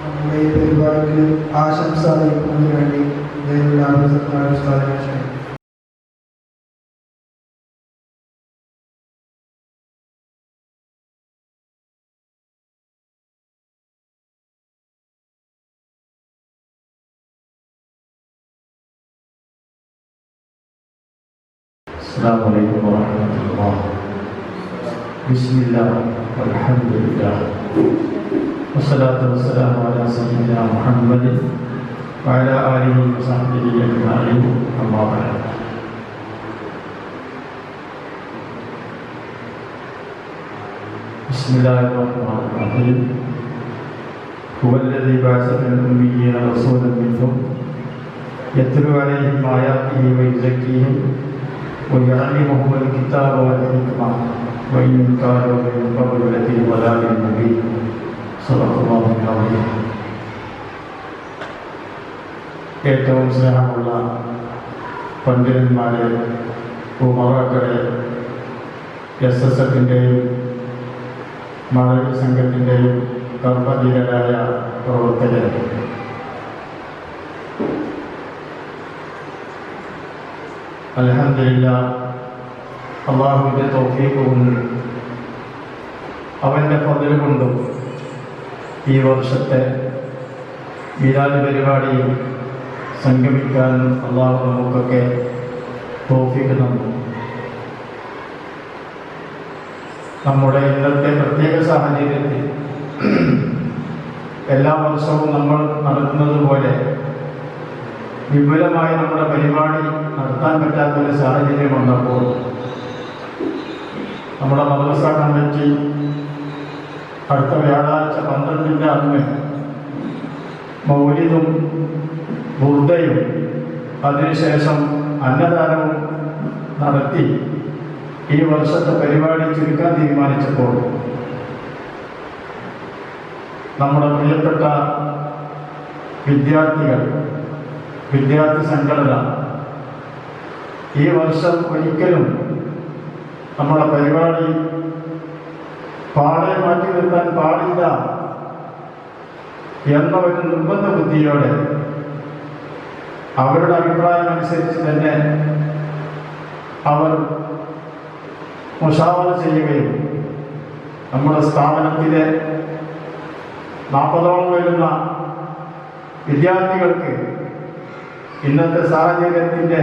നമ്മുടെ ഈ പരിപാടിയിൽ ആശംസ അറിയിക്കുന്നതിന് വേണ്ടി ക്ഷണിക്കും. السلام عليكم ورحمة الله. بسم الله والحمد لله والصلاة والسلام على سيدنا محمد وعلى آله وصحبه أجمعين. أما بعد. بسم الله الرحمن الرحيم. هو الذي بعث في الأميين رسولا منهم يتلو عليهم آياته ويزكيهم ويعلمهم الكتاب والحكمة وإن كانوا من قبل لفي ضلال مبين. صدق الله العظيم. ഏറ്റവും സ്നേഹമുള്ള പണ്ഡിതന്മാരെ, ഉമറാക്കളെ, SSFിൻ്റെയും മഴവിൽ സംഘത്തിൻ്റെയും കർമ്മധീരരായ പ്രവർത്തകരെ, അൽഹംദുലില്ലാഹ് അല്ലാഹുവിൻ്റെ തൗഫീഖ് കൊണ്ട് അവൻ്റെ ഫضل കൊണ്ടും ഈ വർഷത്തെ മീലാദ് പരിപാടിയിൽ സംഗമിക്കാൻ അല്ലാഹു നമുക്കൊക്കെ തൗഫീഖ് തന്നു. നമ്മുടെ ഇന്നത്തെ പ്രത്യേക സാഹചര്യത്തിൽ എല്ലാ വർഷവും നമ്മൾ നടത്തുന്നത് പോലെ വിപുലമായി നമ്മുടെ പരിപാടി നടത്താൻ പറ്റാത്തൊരു സാഹചര്യം വന്നപ്പോൾ നമ്മുടെ മദ്രസ കമ്മിറ്റി അടുത്ത വ്യാഴാഴ്ച 12-ൻ്റെ അന്ന് മൗലിദും ബുർദയും അതിനുശേഷം അന്നദാനവും നടത്തി ഈ വർഷത്തെ പരിപാടി ചുരുക്കാൻ തീരുമാനിച്ചപ്പോൾ നമ്മുടെ പ്രിയപ്പെട്ട വിദ്യാർത്ഥി സംഘടന ഈ വർഷം ഒരിക്കലും നമ്മുടെ പരിപാടി പാടെ മാറ്റി നിർത്താൻ പാടില്ല എന്ന ഒരു നിർബന്ധ ബുദ്ധിയോടെ അവരുടെ അഭിപ്രായം അനുസരിച്ച് തന്നെ അവർ മുഷാവറ ചെയ്യുകയും നമ്മുടെ സ്ഥാപനത്തിലെ 40ഓളം വരുന്ന വിദ്യാർത്ഥികൾക്ക് ഇന്നത്തെ സാഹചര്യത്തിൻ്റെ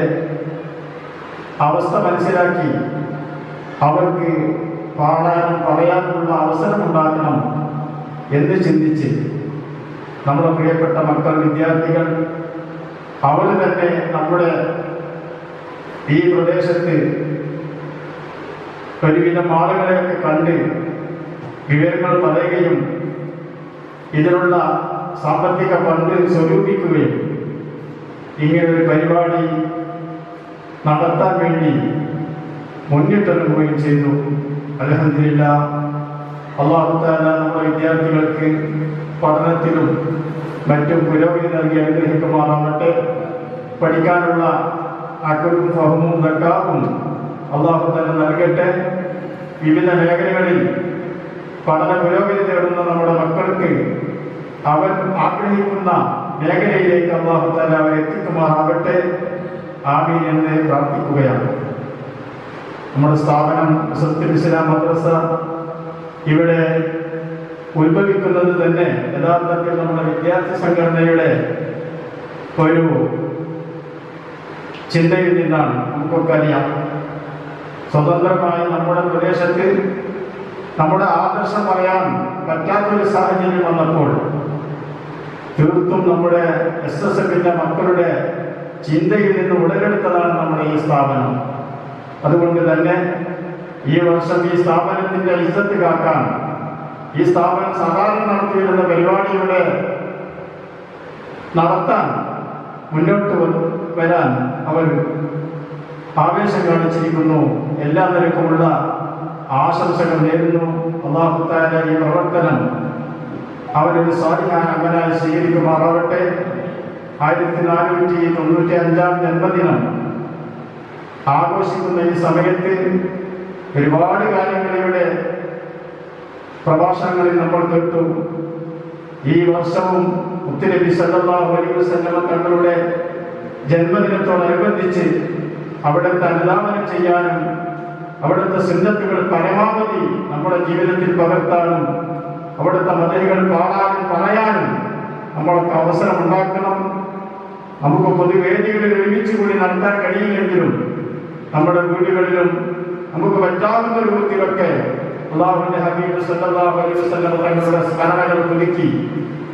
അവസ്ഥ മനസ്സിലാക്കി അവർക്ക് പാടാനും പറയാനുമുള്ള അവസരമുണ്ടാക്കണം എന്ന് ചിന്തിച്ച് നമ്മുടെ പ്രിയപ്പെട്ട മക്കൾ, വിദ്യാർത്ഥികൾ, അവർ തന്നെ നമ്മുടെ ഈ പ്രദേശത്ത് ഒരുവിധം ആളുകളെയൊക്കെ കണ്ട് വിവരങ്ങൾ പറയുകയും ഇതിനുള്ള സാമ്പത്തിക ഫണ്ട് സ്വരൂപിക്കുകയും ഇങ്ങനൊരു പരിപാടി നടത്താൻ വേണ്ടി മുന്നിട്ടിറങ്ങുകയും ചെയ്തു. അൽഹംദുലില്ലാഹ്, അല്ലാഹു തആല നമ്മുടെ വിദ്യാർത്ഥികൾക്ക് പഠനത്തിലും മറ്റും പുരോഗതി നൽകി അനുഗ്രഹിക്കുമാറാവട്ടെ. പഠിക്കാനുള്ള അഖലും ഫഹമും ദക്കാവും അല്ലാഹു തആല നൽകട്ടെ. വിവിധ മേഖലകളിൽ പഠന പുരോഗതി തേടുന്ന നമ്മുടെ മക്കൾക്ക് അവർ ആഗ്രഹിക്കുന്ന മേഖലയിലേക്ക് അല്ലാഹു തആല അവരെ എത്തിക്കുമാറാവട്ടെ. ആമീൻ എന്ന് പ്രാർത്ഥിക്കുകയാണ്. നമ്മുടെ സ്ഥാപനം സത്യൽ ഇസ്ലാം മദ്രസ ഇവിടെ ഉത്ഭവിക്കുന്നത് തന്നെ യഥാർത്ഥത്തിൽ നമ്മുടെ വിദ്യാർത്ഥി സംഘടനയുടെ ഒരു ചിന്തയിൽ നിന്നാണ്. നമുക്കൊക്കെ അറിയാം, സ്വതന്ത്രമായി നമ്മുടെ പ്രദേശത്ത് നമ്മുടെ ആദർശം പറയാൻ പറ്റാത്തൊരു സാഹചര്യം വന്നപ്പോൾ തീർത്തും നമ്മുടെ SSFന്റെ മക്കളുടെ ചിന്തയിൽ നിന്ന് ഉടലെടുത്തതാണ് നമ്മുടെ ഈ സ്ഥാപനം. അതുകൊണ്ട് തന്നെ ഈ വർഷം ഈ സ്ഥാപനത്തിന്റെ ഇസ്സത്ത് കാക്കാൻ, ഈ സ്ഥാപനം സാധാരണ നടത്തിവരുന്ന പരിപാടിയുടെ നടത്താൻ മുന്നോട്ട് വരാൻ അവർ ആവേശം കാണിച്ചിരിക്കുന്നു. എല്ലാ നിലക്കുമുള്ള ആശംസകൾ നേരുന്നു. അല്ലാഹു തആല ഈ പ്രവർത്തനം അവരൊരു സ്വാലിഹായ അമലായി സ്വീകരിക്കുമാറാവട്ടെ. 1495 ജന്മദിനം ആഘോഷിക്കുന്ന ഈ സമയത്ത് ഒരുപാട് കാര്യങ്ങളിവിടെ പ്രഭാഷണങ്ങളിൽ നമ്മൾ കേട്ടു. ഈ വർഷവും മുത്തുനബി സല്ലല്ലാഹു അലൈഹി വസല്ലം തങ്ങളുടെ ജന്മദിനത്തോടനുബന്ധിച്ച് അവിടുത്തെ അനുധാവനം ചെയ്യാനും അവിടുത്തെ സുന്നത്തുകൾ പരമാവധി നമ്മുടെ ജീവിതത്തിൽ പകർത്താനും അവിടുത്തെ മതങ്ങൾ പാടാനും പറയാനും നമ്മൾക്ക് അവസരം ഉണ്ടാക്കണം. നമുക്ക് പൊതുവേദികളിൽ ഒരുമിച്ച് കൂടി നടത്താൻ കഴിയില്ലെങ്കിലും നമ്മുടെ വീടുകളിലും നമുക്ക് പറ്റാവുന്ന രൂപത്തിലൊക്കെ അല്ലാഹുവിന്റെ ഹബീബ് സല്ലല്ലാഹു അലൈഹി വസല്ലം തങ്ങളുടെ സ്മരണകൾ പുതുക്കി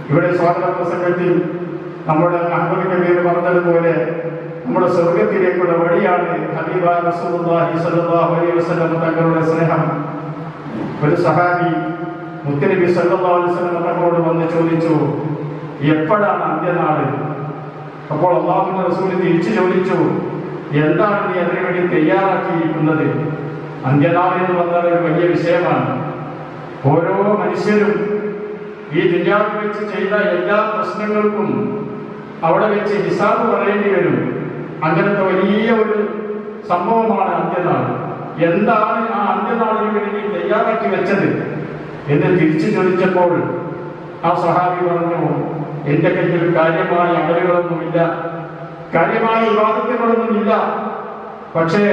ഇവിടെ സ്വാഗത പ്രസംഗത്തിൽ നമ്മുടെ അഹ്മദ് കബീർ പറഞ്ഞതുപോലെ നമ്മുടെ സ്വർഗത്തിലേക്കുള്ള വഴിയാണ് ഹബീബായ റസൂലുള്ളാഹി സ്വല്ലല്ലാഹു അലൈഹി വസല്ലം തങ്ങളുടെ സ്നേഹം. ഒരു സഹാബി മുത്തുനബി സല്ലല്ലാഹു അലൈഹി വസല്ലം തങ്ങളോട് വന്ന് ചോദിച്ചു, എപ്പോഴാണ് അന്ത്യനാട്? അപ്പോൾ അല്ലാഹുവിന്റെ റസൂൽ തിരിച്ചു ചോദിച്ചു, എന്താണ് നീ അതിനു വേണ്ടി തയ്യാറാക്കിയിരിക്കുന്നത്? അന്ത്യനാട് എന്ന് പറഞ്ഞാൽ ഒരു വലിയ വിഷയമാണ്. ഓരോ മനുഷ്യരും ഈ ദുനിയാവിൽ വെച്ച് ചെയ്ത എല്ലാ പ്രശ്നങ്ങൾക്കും അവിടെ വെച്ച് ഹിസാബ് പറയേണ്ടി വരും. അങ്ങനത്തെ വലിയ ഒരു സംഭവമാണ് അന്ത്യനാൾ. എന്താണ് ആ അന്ത്യനാളിന് വേണ്ടി തയ്യാറാക്കി വെച്ചത് എന്ന് തിരിച്ചു ചോദിച്ചപ്പോൾ ആ സഹാബി പറഞ്ഞു, എന്റെ കയ്യിൽ കാര്യമായ അമലുകളൊന്നുമില്ല, കാര്യമായ വിവാദത്തുകളൊന്നുമില്ല. പക്ഷേ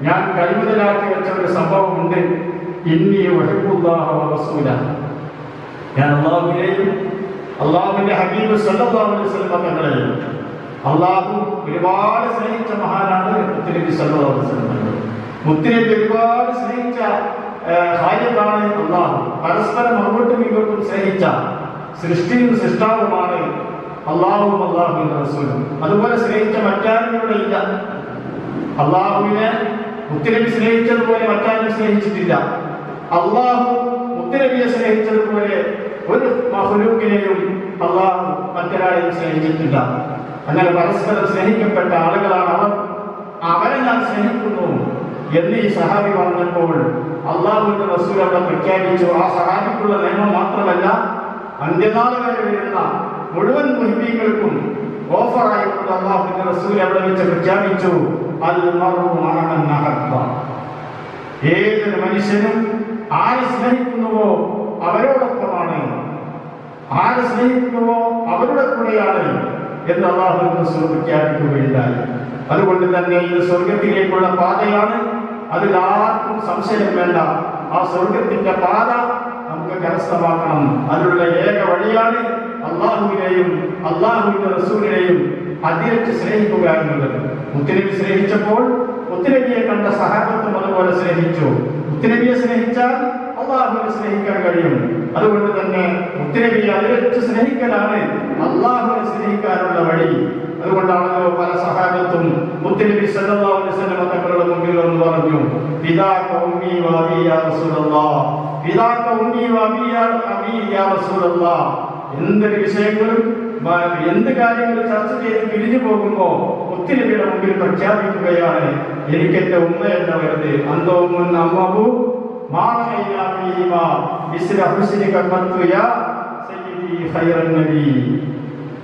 ഞാൻ കൈമുതലാക്കി വെച്ച ഒരു സംഭവമുണ്ട്. ഇന്നി വഹിബുല്ലാഹ വ റസൂല, ഞാൻ അല്ലാഹുവിനെയും അല്ലാഹുവിന്റെ ഹബീബ് സല്ലല്ലാഹു അലൈഹി വസല്ലം തങ്ങളെയും അല്ലാഹു ഒരുപാട് സ്നേഹിച്ച മഹാനാണ് മുത്തുനബി സല്ലല്ലാഹു അലൈഹി വസല്ലം. മുത്തുനബി ഒരുപാട് സ്നേഹിച്ച ഖാലിഖാണ് അല്ലാഹു. പരസ്പരം അങ്ങോട്ടും ഇങ്ങോട്ടും സ്നേഹിച്ച സൃഷ്ടിയും സൃഷ്ടാവുമാണ് അല്ലാഹുവും അല്ലാഹുവിന്റെ റസൂലും. അതുപോലെ സ്നേഹിച്ച മറ്റാരും ഇവിടെ ഇല്ല. അല്ലാഹുവിനെ മുത്തുനബി സ്നേഹിച്ചതുപോലെ മറ്റാരും സ്നേഹിച്ചിട്ടില്ല. അല്ലാഹു മുത്തുനബിയെ സ്നേഹിച്ചതുപോലെ ഒരു മഖ്ലൂഖിനെയും അല്ലാഹു മറ്റൊരാളെയും സ്നേഹിച്ചിട്ടില്ല. അങ്ങനെ പരസ്പരം സ്നേഹിക്കപ്പെട്ട ആളുകളാണ് അവർ. അവരെ ഞാൻ സ്നേഹിക്കുന്നു എന്ന് ഈ സഹാബി പറഞ്ഞപ്പോൾ അല്ലാഹുവിന്റെ റസൂൽ അവിടെ പ്രഖ്യാപിച്ചു. ആ സഹാബിക്കുള്ള നിയമം മാത്രമല്ല, അന്ത്യനാൾ വരെ വരുന്ന മുഴുവൻ മുഹ്മിനീങ്ങൾക്കും ഓഫറായിക്കൊണ്ട് അല്ലാഹുവിന്റെ റസൂൽ അവിടെ വെച്ച് പ്രഖ്യാപിച്ചു, അൽ മർഉ മഅ മൻ അഹബ്ബ. ഏതൊരു മനുഷ്യനും ആരെ സ്നേഹിക്കുന്നുവോ അവരോടൊപ്പമാണ്, ആരെ സ്നേഹിക്കുന്നുവോ അവരുടെ കൂടെയാണ് എന്ന് അല്ലാഹുവിന്റെ റസൂൽ പ്രഖ്യാപിക്കുകയുണ്ടായി. അതുകൊണ്ട് തന്നെ ഇത് സ്വർഗത്തിലേക്കുള്ള പാതയാണ്. അതിൽ ആർക്കും സംശയം വേണ്ട. ആ സ്വർഗത്തിന്റെ പാത നമുക്ക് കരസ്ഥമാക്കണം. അതിലുള്ള ഏക വഴിയാണ് അല്ലാഹുവിനെയും അല്ലാഹുവിന്റെ റസൂലിനെയും അതിരച്ച് സ്നേഹിക്കുക എന്നുള്ളത്. മുത്തുനബി സ്നേഹിച്ചപ്പോൾ മുത്തുനബിയെ കണ്ട സഹാബത്തും അതുപോലെ സ്നേഹിച്ചു. മുത്തുനബിയെ സ്നേഹിച്ചാൽ അള്ളാഹുവിനെ സ്നേഹിക്കാൻ കഴിയും. അതുകൊണ്ട് തന്നെ മുത്തുനബിയെ അതിരച്ച് സ്നേഹിക്കലാണ് അള്ളാഹുവിനെ സ്നേഹിക്കാനുള്ള വഴി. അതുകൊണ്ടാണല്ലോ പല സഹാബത്തും മുത്തുനബി സല്ലല്ലാഹു അലൈഹി വസല്ലം തങ്ങളുടെ മുമ്പിൽ വന്ന് പറഞ്ഞു, ഫിദാക ഉമ്മി വ അബീ യാ റസൂലല്ലാഹ്, ഫിദാക ഉമ്മി വ അബീ യാ റസൂലല്ലാഹ്. എന്തൊരു വിഷയങ്ങളും എന്ത് കാര്യങ്ങൾ ചർച്ച ചെയ്ത് പിരിഞ്ഞു പോകുമ്പോ മുത്തുനബിയുടെ മുമ്പിൽ പ്രഖ്യാപിക്കുകയാണ്, എനിക്ക് എന്റെ ഉമ്മയല്ല വരുത്. അന്തോമുൻ അമ്മബു മാറൈനാ ഫീഹിമാ ബിസ്ര ഹുസ്നിക ഖത്തു യാ സയ്യിദി ഖൈറൻ നബി.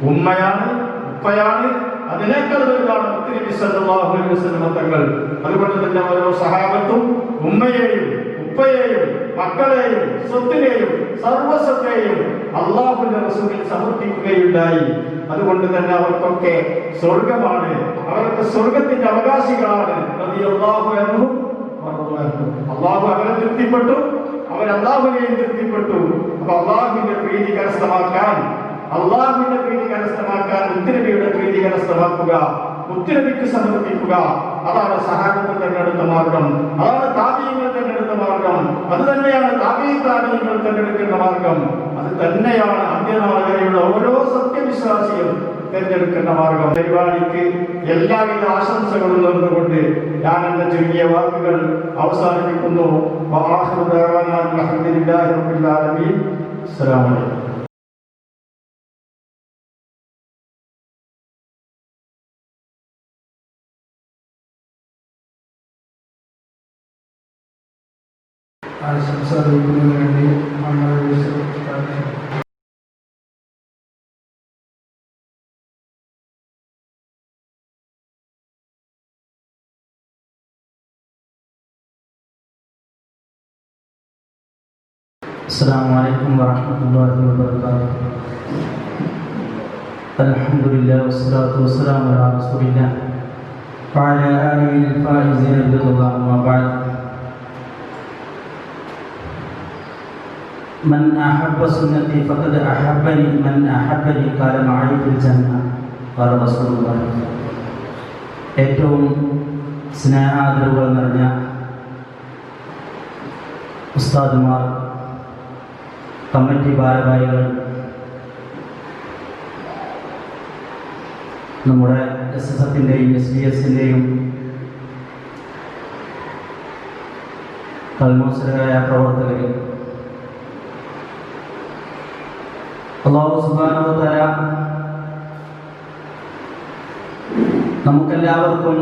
ഉമ്മയാണ്, ഉപ്പയാണ്, അതിനേക്കാൾ വലുതാണ് മുത്തുനബി സല്ലല്ലാഹു അലൈഹി വസല്ലം തങ്ങൾ. അതുകൊണ്ട് തന്നെ ഓരോ സഹാബത്തും ഉമ്മയെയും ഉപ്പയെയും മക്കളെയും സ്വത്തിനെയും സർവസ്വത്തെയും അല്ലാഹുവിന്റെ റസൂലിൽ സമർപ്പിക്കുകയുണ്ടായി. അതുകൊണ്ട് തന്നെ അവർക്കൊക്കെ സ്വർഗമാണ്, അവർക്ക് സ്വർഗത്തിന്റെ അവകാശികളാണ്. റളിയല്ലാഹു അൻഹു അല്ലാഹു അവരെ തൃപ്തിപ്പെട്ടു, അവർ അല്ലാഹുവിനെയും തൃപ്തിപ്പെട്ടു. അപ്പൊ അല്ലാഹുവിന്റെ പ്രീതി കരസ്ഥമാക്കാൻ മുത്തുനബിയുടെ പ്രീതി കരസ്ഥമാക്കുക, മുത്തുനബിക്ക് സമർപ്പിക്കുക, അതാണ് സഹാബത്ത് തെരഞ്ഞെടുത്ത മാർഗം, അതാണ് താബീങ്ങൾ തെരഞ്ഞെടുത്ത മാർഗം, അത് തന്നെയാണ് താബീങ്ങൾ തെരഞ്ഞെടുക്കേണ്ട മാർഗം, അത് തന്നെയാണ് അന്ത്യനാൾ വരെയുള്ള ഓരോ സത്യവിശ്വാസിയും തെരഞ്ഞെടുക്കേണ്ട മാർഗം. പരിപാടിക്ക് എല്ലാവിധ ആശംസകളും നേർന്നുകൊണ്ട് ഞാൻ എന്റെ ചുരുങ്ങിയ വാക്കുകൾ അവസാനിപ്പിക്കുന്നു. അൽഹംദുലില്ലാഹി റബ്ബിൽ ആലമീൻ. അസ്സലാമു അലൈക്കും. ആശംസ അറിയിക്കുന്നതിന് വേണ്ടി നമ്മുടെ السلام عليكم ورحمة الله وبركاته. الحمد لله والصلاة والسلام على رسول الله وعلى آله الفائزين برضا الله. أما بعد، من أحب سنتي فقد أحبني، من أحبني قال معي في الجنة قال رسول الله. ഏറ്റവും സ്നേഹാദരവുകൾ നിറഞ്ഞ ഉസ്താദുമാർ, കമ്മിറ്റി ഭാരവാഹികൾ, നമ്മുടെ SSFിൻ്റെയും SBS-ൻ്റെയും കൽമോസരായ പ്രവർത്തകർ, അല്ലാഹു സുബ്ഹാനഹു വ തആല നമുക്കെല്ലാവർക്കും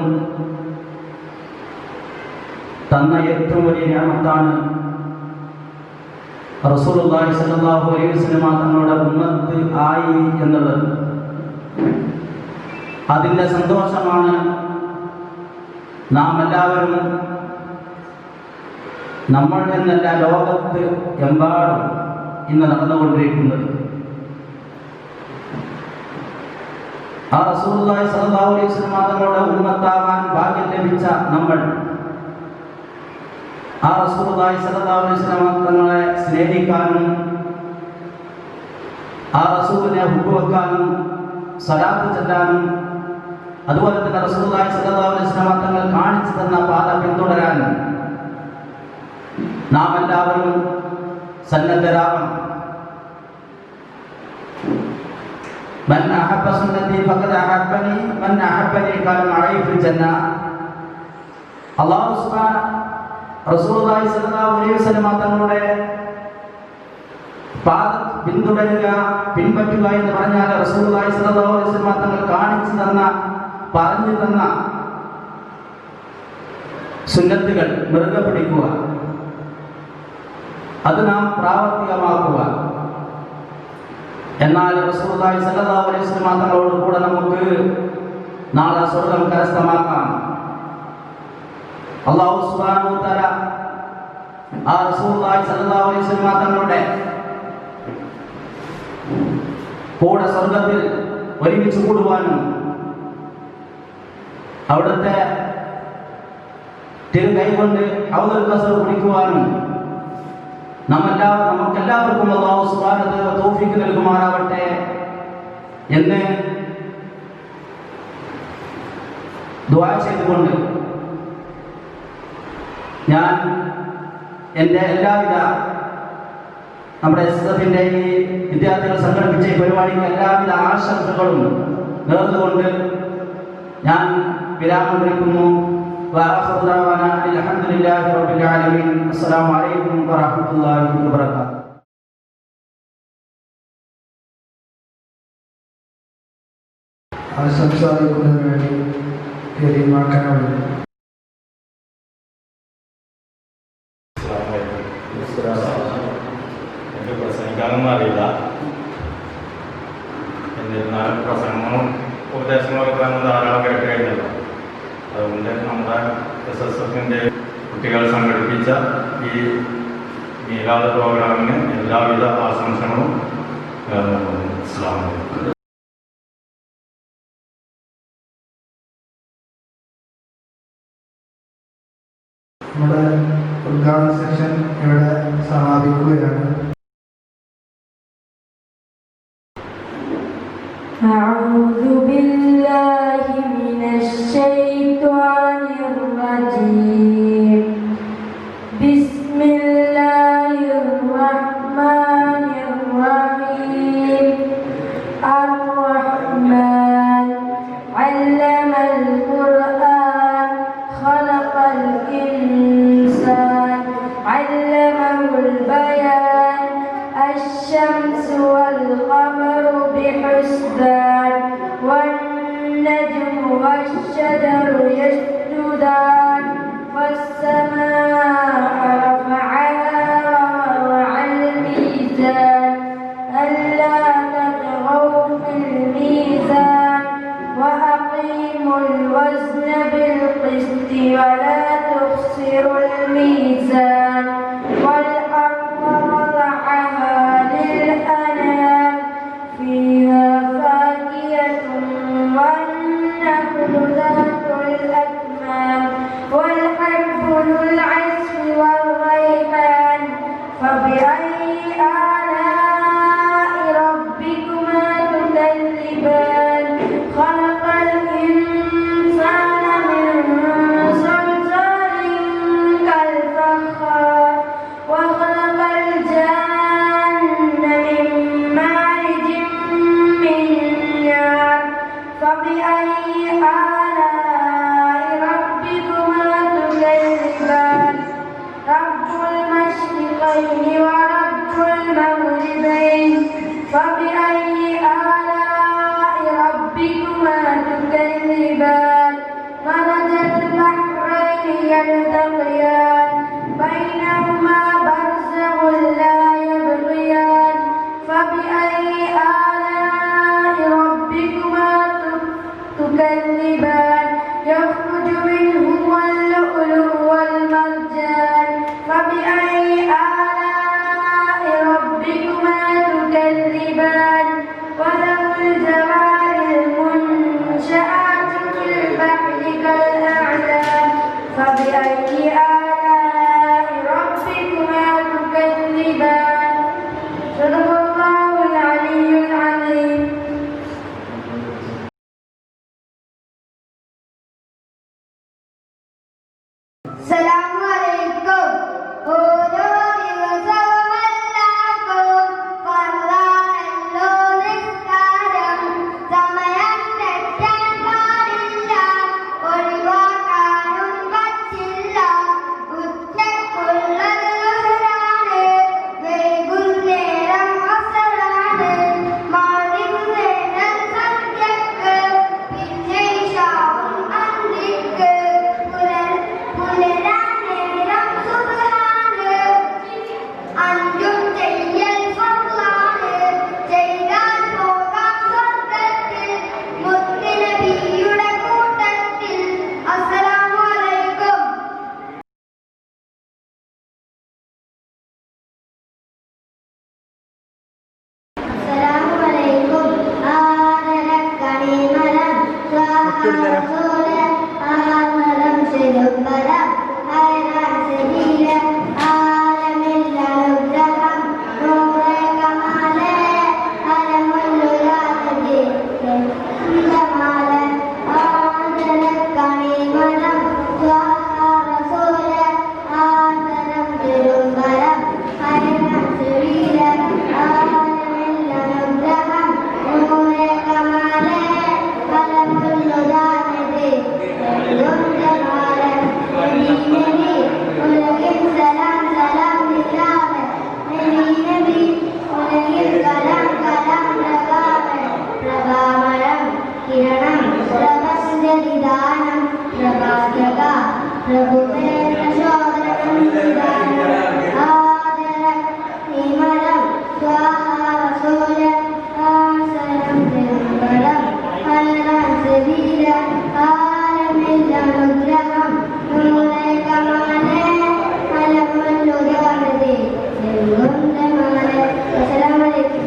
തന്ന ഏറ്റവും വലിയ നിഅമത്താണ് റസൂലുള്ളാഹി സ്വല്ലല്ലാഹു അലൈഹി വസല്ലം തങ്ങളുടെ ഉമ്മത്ത് ആയി എന്നുള്ളത്. അതിൻ്റെ സന്തോഷമാണ് നാം എല്ലാവരും, നമ്മൾ എന്നല്ല ലോകത്ത് എമ്പാടും ഇന്ന് നടന്നുകൊണ്ടിരിക്കുന്നത്. ആ റസൂലുള്ളാഹി സ്വല്ലല്ലാഹു അലൈഹി വസല്ലം തങ്ങളുടെ ഉമ്മത്താവാൻ ഭാഗ്യം ലഭിച്ച നമ്മൾ ആ റസൂലുള്ളാഹി സ്വല്ലല്ലാഹു അലൈഹി വസല്ലം തങ്ങളെ സ്നേഹിക്കാനും ആ റസൂലിനെ ഹുബ്ബുവെക്കാനും സ്വലാത്ത് ചൊല്ലാനും അതുപോലെ തന്നെ റസൂലുള്ളാഹി സ്വല്ലല്ലാഹു അലൈഹി വസല്ലം തങ്ങൾ കാണിച്ചു തന്ന പാത പിന്തുടരാനും നാം എല്ലാവരും സന്നദ്ധരാകണം. من أحب سنتي فقد أحبني من أحبني قال معي في الجنة. അല്ലാഹു സുബ്ഹാനഹു റസൂലുള്ളാഹി സ്വല്ലല്ലാഹു അലൈഹി വസല്ലം തങ്ങളുടെ പാത പിന്തുടരുക, പിൻപറ്റുക എന്ന് പറഞ്ഞാൽ റസൂലുള്ളാഹി സ്വല്ലല്ലാഹു അലൈഹി വസല്ലം തങ്ങൾ കാണിച്ചു തന്ന, പറഞ്ഞു തന്ന സുന്നത്തുകൾ മുറുകെ പിടിക്കുക, അത് നാം പ്രാവർത്തികമാക്കുക. എന്നാൽ റസൂലുള്ളാഹി സ്വല്ലല്ലാഹു അലൈഹി വസല്ലം തങ്ങളോട് കൂടെ നമുക്ക് നാളെ സ്വർഗ്ഗം കരസ്ഥമാക്കാം. അല്ലാഹു സുബ്ഹാനഹു വ തആല ആ റസൂലുള്ളാഹി സ്വല്ലല്ലാഹു അലൈഹി വസല്ലം തങ്ങളുടെ കൂടെ സ്വർഗ്ഗത്തിൽ ഒരുമിച്ച് കൂടുവാനും അവിടുത്തെ തിരുകൈകൊണ്ട് ഹൗദുൽ കൗസർ കുടിക്കുവാനും നമുക്കെല്ലാവർക്കും അല്ലാഹു സുബ്ഹാനഹു വ തആല തൗഫീഖ് നൽകുമാറാവട്ടെ എന്ന് ദുആ ചെയ്തുകൊണ്ട് ഞാൻ എൻ്റെ എല്ലാവിധ നമ്മുടെ SSFിൻ്റെ ഈ വിദ്യാർത്ഥികൾ സംഘടിപ്പിച്ച ഈ പരിപാടിക്ക് എല്ലാവിധ ആശംസകളും നേർന്നുകൊണ്ട് ഞാൻ വിരാമം കുറിക്കുന്നു. അൽഹംദുലില്ലാഹി റബ്ബിൽ ആലമീൻ. അസ്സലാമു അലൈക്കും വറഹ്മത്തുള്ളാഹി വബറകാതുഹു. ആശംസ അറിയിക്കുന്നതിന് വേണ്ടി പെരുമാക്കാനാണ്. എനിക്ക് പ്രസംഗിക്കാനൊന്നും അറിയില്ല. എന്നിരുന്നാലും പ്രസംഗങ്ങളും ഉപദേശങ്ങളൊക്കെ നമ്മൾ ധാരാളം കേട്ട് കഴിഞ്ഞല്ലോ. അതുകൊണ്ട് നമ്മുടെ SSFിൻ്റെ കുട്ടികൾ സംഘടിപ്പിച്ച ഈ മീലാദ് പ്രോഗ്രാമിന് എല്ലാവിധ ആശംസകളും അസ്സലാമു അലൈക്കും. നമ്മുടെ ഉദ്ഘാടന സെഷൻ ഇവിടെ സമാപിക്കുകയാണ്. أعوذ بالله من الشيطان الرجيم. بسم الله الرحمن الرحيم. الرحمن علم القرآن خلق الإنسان علمه البيان. الشمس والقمر بحسبان والنجم والشجر يسجدان والسماء رفعها ووضع الميزان ألا تطغوا في الميزان وأقيموا الوزن بالقسط ولا تخسروا الميزان. والأرض وضعها للأنام فيها فاكهة والنخل ذات الأكمام والحب ذو العصف والريحان. فبأي آلاء ربكما تكذبان. خلق الإنسان من صلصال كالفخار وخلق الجن من مارج من نار. فبأي آلاء ربكما تكذبان. رب المشرقين ورب المغربين. فبأي آلاء ربكما تكذبان. مرج البحرين يلتقيان بينهما برزخ لا يبغيان. فبأي آلاء ربكما تكذبان. يخرج منهما اللؤلؤ والمرجان. فبأي آلاء ربكما تكذبان. وله الجوار المنشآت في البحر كالأعلام. فبأي കിരണം പ്രപഞ്ചവിധാനം പ്രഭാതക പ്രഭുവേ പ്രചോദനം ആദര നിമലം സ്വാഹാസൂല ആസനം ബ്രഹ്മണം ഹരണം സബീല ആരമില്ലനുഗ്രഹം നൂറെ കമാലേ അലമല്ലുദാനതേ ചെല്ലുന്തമാലേ. അസ്സലാമു അലൈക്കും.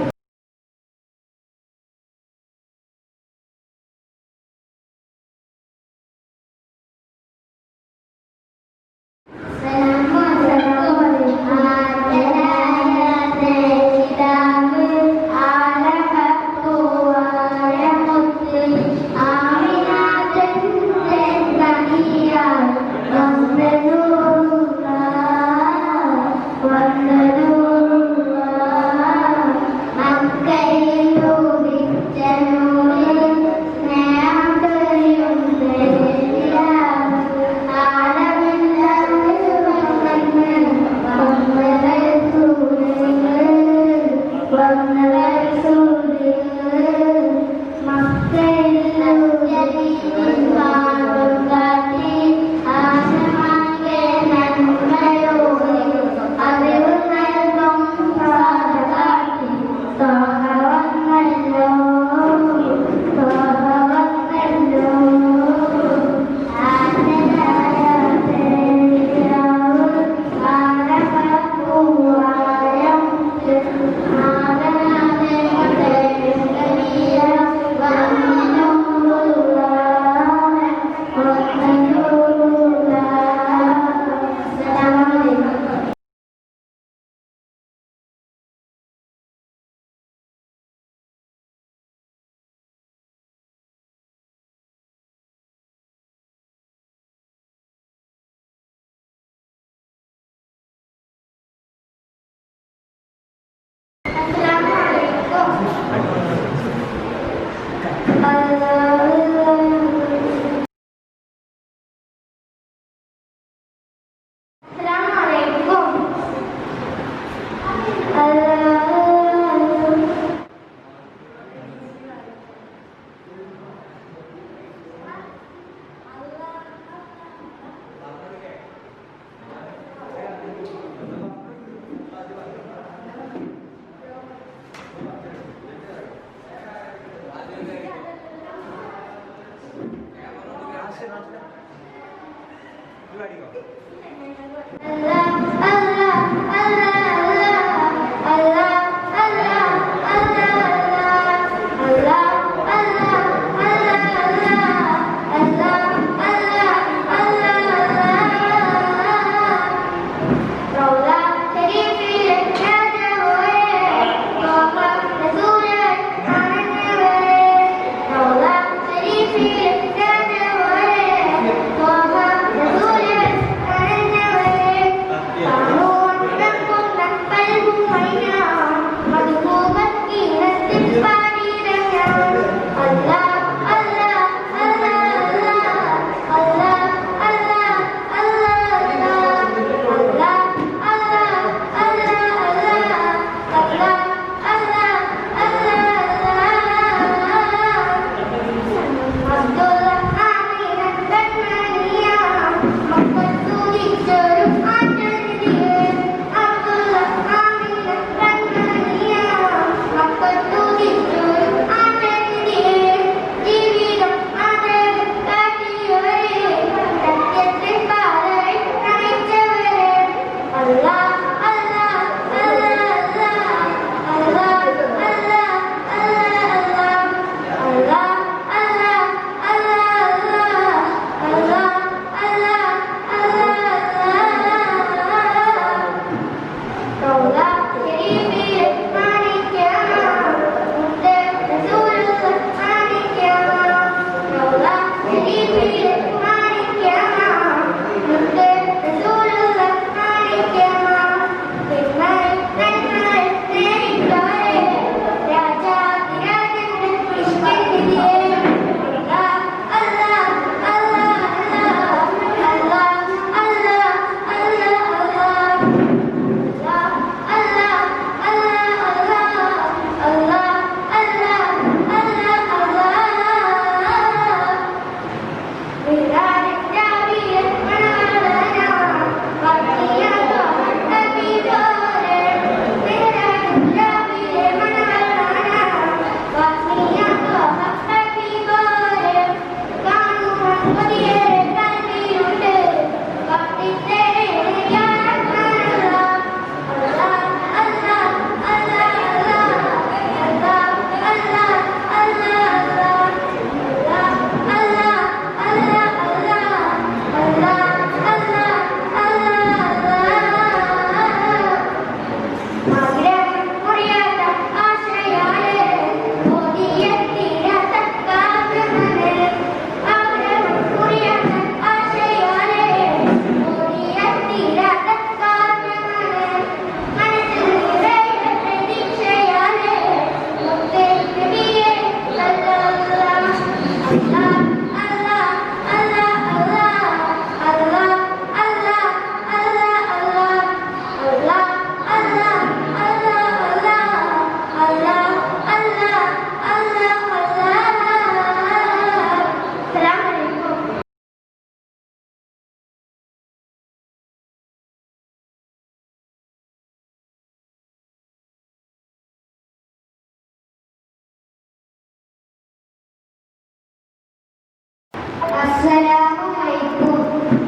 അസ്സലാമു അലൈക്കും.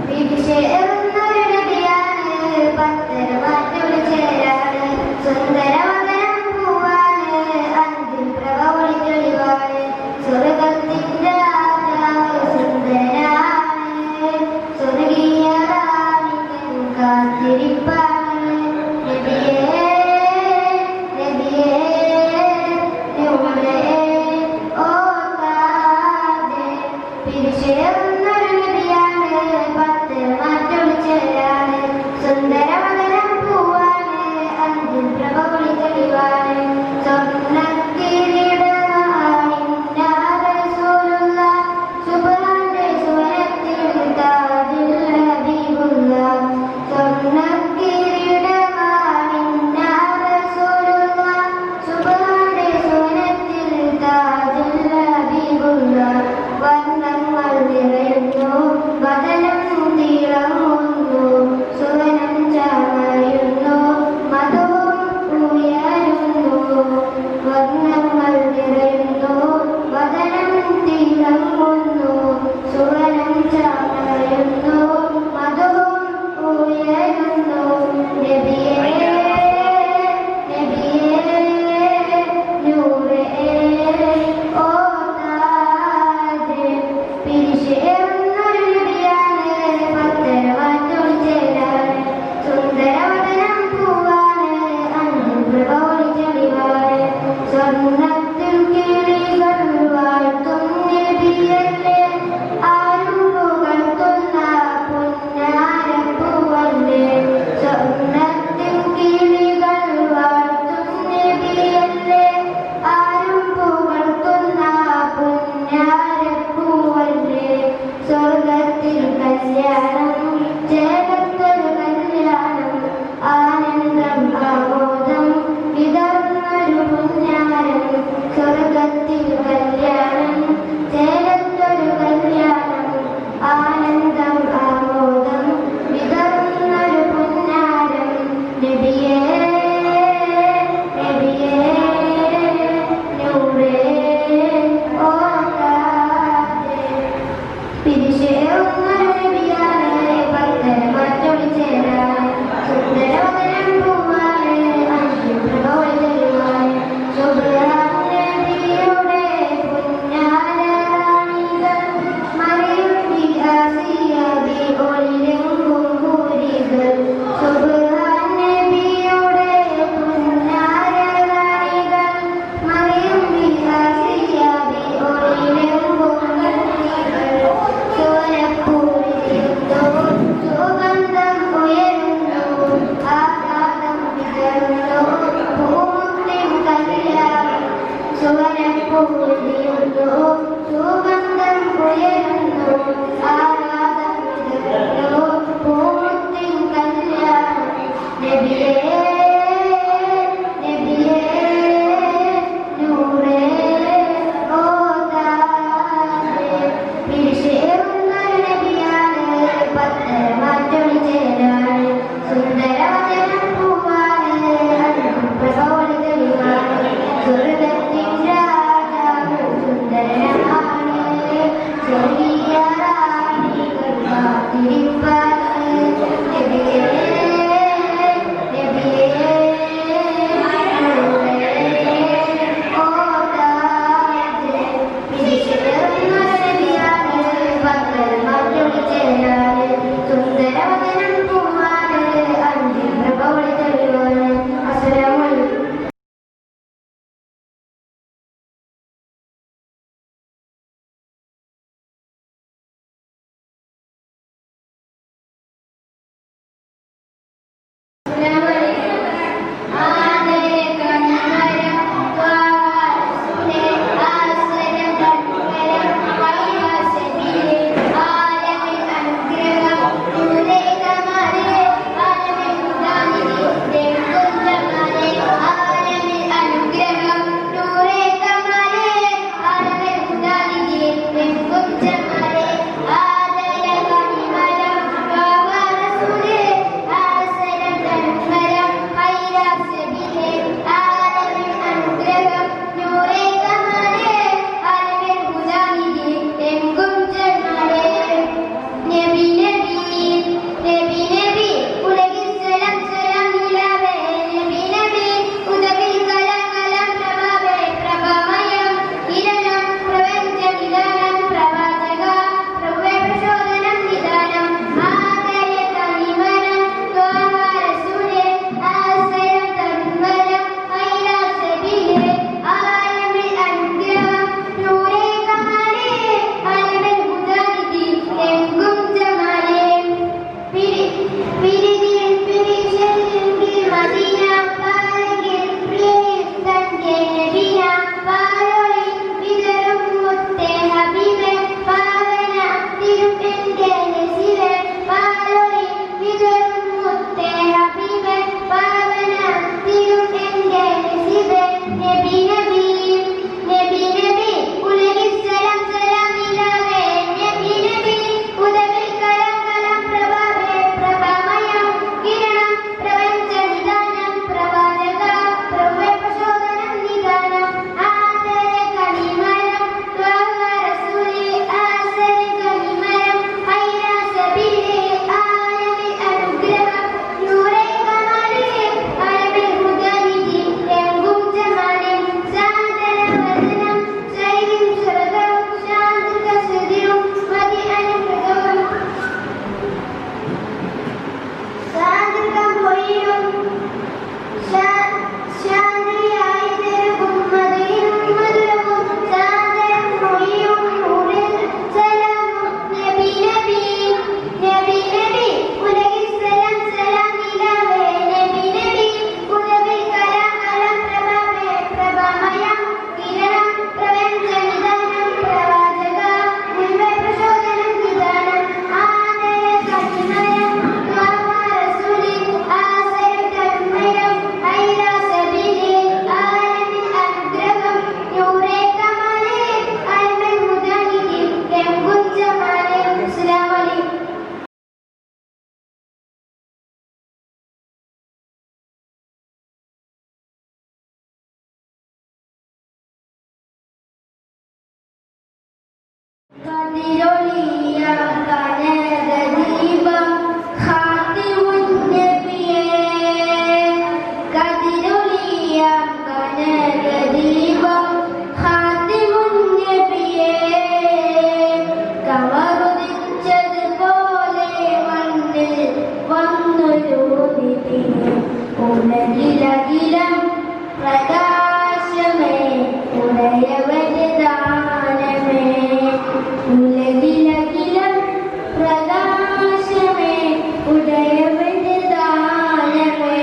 വീട്ടുചേർന്നൊരു നബിയാണ്, പത്തരമാറ്റൊരു ചേരാണ്, സുന്ദരവദനം പൂവാണ്, അന്തിൽ പ്രഭ ഒളി തെളിവാണ്, സ്വർഗത്തിന്റെ രാജാവ് സുന്ദരനാണ്, സ്വർഗീയ റാണിക്കും കാത്തിരിപ്പാണ്. നബിയേ നബിയേ നമ്മുടെ ഓർക്കാതെ പിരിച്ചേർന്നൊരു നബിയാണ്, പത്തരമാറ്റൊളി ചേരാണ്, സുന്ദരവദനം പൂവാണ്, അന്തിൽ പ്രഭ ഒളി തെളിവാണ്, സ്വർണ്ണക്കിരീടമാണിന്നാ റസൂലുള്ളാഹ്, സുബ്ഹാന്റെ സുവനത്തിൽ താജുൽ ഹബീബുള്ളാഹ്, സ്വർണ്ണക്കിരീടമാണിന്നാ റസൂലുള്ളാഹ്, സുബ്ഹാന്റെ സുവനത്തിൽ താജുൽ ഹബീബുള്ളാഹ്, വർണ്ണങ്ങൾ നിറയെ ഉലകിലകിലം പ്രകാശമേ ഉടയവന്റെ ദാനമേ ഉലകിലകിലം പ്രകാശമേ ഉടയവന്റെ ദാനമേ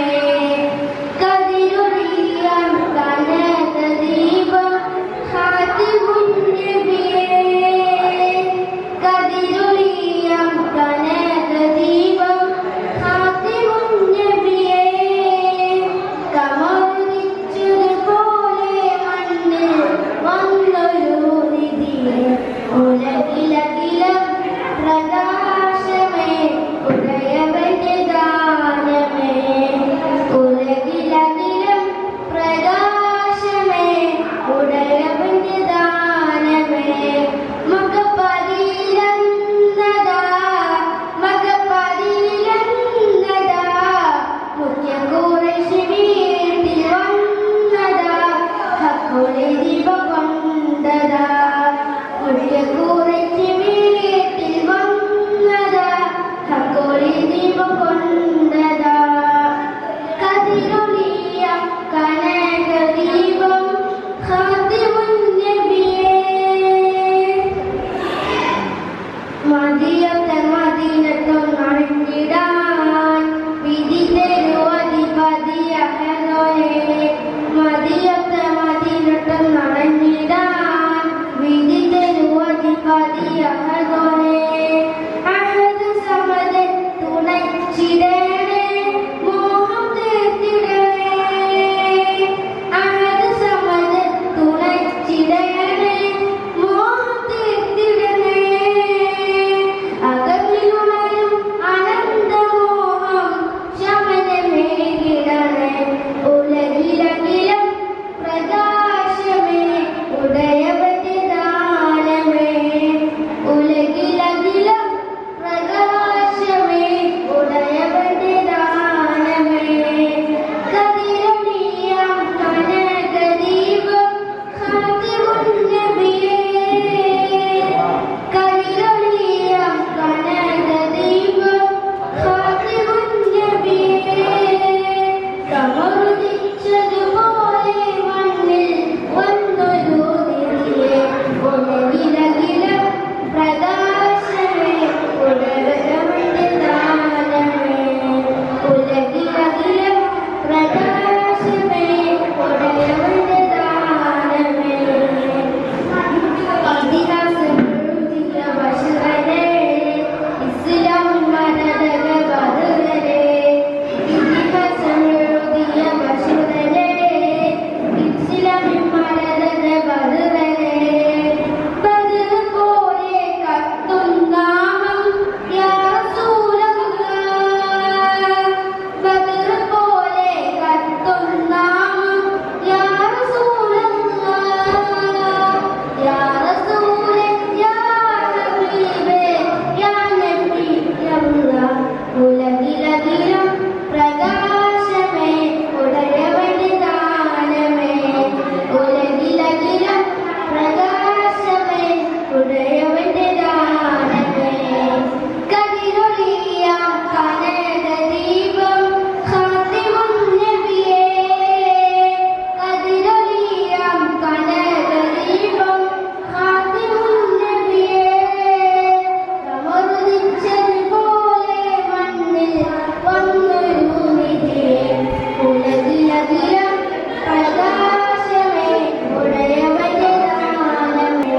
കതിരൊളിയാം കനകദീപം ഖാതിമുൻ നബിയേ കതിരൊളിയാം കനകദീപം ഖാതിമുൻ നബിയേ കമറുദിച്ചതുപോലെ മണ്ണിൽ വന്നൊരു നിധിയെ ഉലകിലകിലം പ്രകാശമേ ഉടയവന്റെ ദാനമേ ഉലകിലകിലം പ്രകാശമേ ഉടയവന്റെ ദാനമേ മകപരിലന്നദാ മകപരിലന്നദാ മുഖ്യ ഖുറൈശി വീട്ടിൽ വന്നദാ ഹഖുലി ദീപകൊണ്ടദാ മുഖ്യ ഖുറൈശി വീട്ടിൽ വന്നദാ ഹഖുലി ദീപകൊണ്ടദാ കതിരൊളിയ കനകദീപം ഖാതിമുൻ നബിയേ മദിയത്തെ മദീനത്തൊന്നറിഞ്ഞിടാൻ വിധി തരുവധിപതിയഹദോനെ മദിയത്തെ മദീനത്തൊന്നറിഞ്ഞിടാൻ വിധി തരുവധിപതിയഹദോനെ അഹദ് സമദ് തുണച്ചിടണേ മോഹം തീർത്തിടണേ അഹദ് സമദ് തുണച്ചിടണേ മോഹം തീർത്തിടണേ അകമിലുണരും അനന്തമോഹം ശമനമേകിടണേ ഉലകിലകിലം പ്രകാശമേ ഉടയവന്റെ ദാനമേ ഉലകിലകിലം പ്രകാശമേ ഉടയവന്റെ ദാനമേ കതിരൊളിയാം കനകദീപം ഖാതിമുൻ നബിയേ കതിരൊളിയാം കനകദീപം ഖാതിമുൻ നബിയേ കമറുദിച്ചതുപോലെ മണ്ണിൽ വന്നൊരു നിധിയെ ഉലകിലകിലം പ്രകാശമേ ഉടയവന്റെ ദാനമേ ഉലകിലകിലം പ്രകാശമേ ഉടയവന്റെ ദാനമേ ഇതിഹാസമെഴുതിയ ബശറേ ഇസ്ലാം മരതക ബദറേ ഇതിഹാസമെഴുതിയ ബശറേ ഇസ്ലാം മരതക ബദറേ ബദർ പോലെ കത്തും നാമം യാ റസൂലല്ലാഹ് ബദർ പോലെ കത്തും നാമം യാ റസൂലല്ലാഹ് യാ റസൂലേ യാ ഹബീബേ യാ നബിയല്ലാഹ് ഉലകിലകിലം പ്രകാശമേ ഉടയവന്റെ ദാനമേ ഉലകിലകിലം പ്രകാശമേ ഉടയവന്റെ ദാനമേ കതിരൊളിയാം കനകദീപം ഖാതിമുൻ നബിയേ കതിരൊളിയാം കനകദീപം ഖാതിമുൻ നബിയേ കമറുദിച്ചതുപോലെ മണ്ണിൽ വന്നൊരു നിധിയെ ഉലകിലകിലം പ്രകാശമേ ഉടയവന്റെ ദാനമേ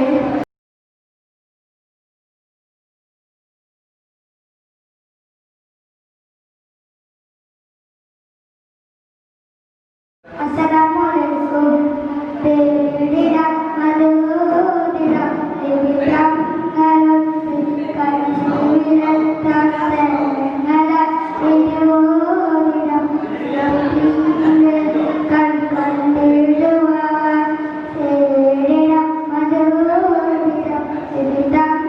അസ്സലാമു അലൈക്കും തേടിടാം മധുദിടാം എവിടാം നലത്തിൽ കൺമിരത്താസനങ്ങളാൽ ഇരുവോടിടാം കൺകണ്ടിടുവാൻ തേടിടാം മധുദിടാം എവിടാം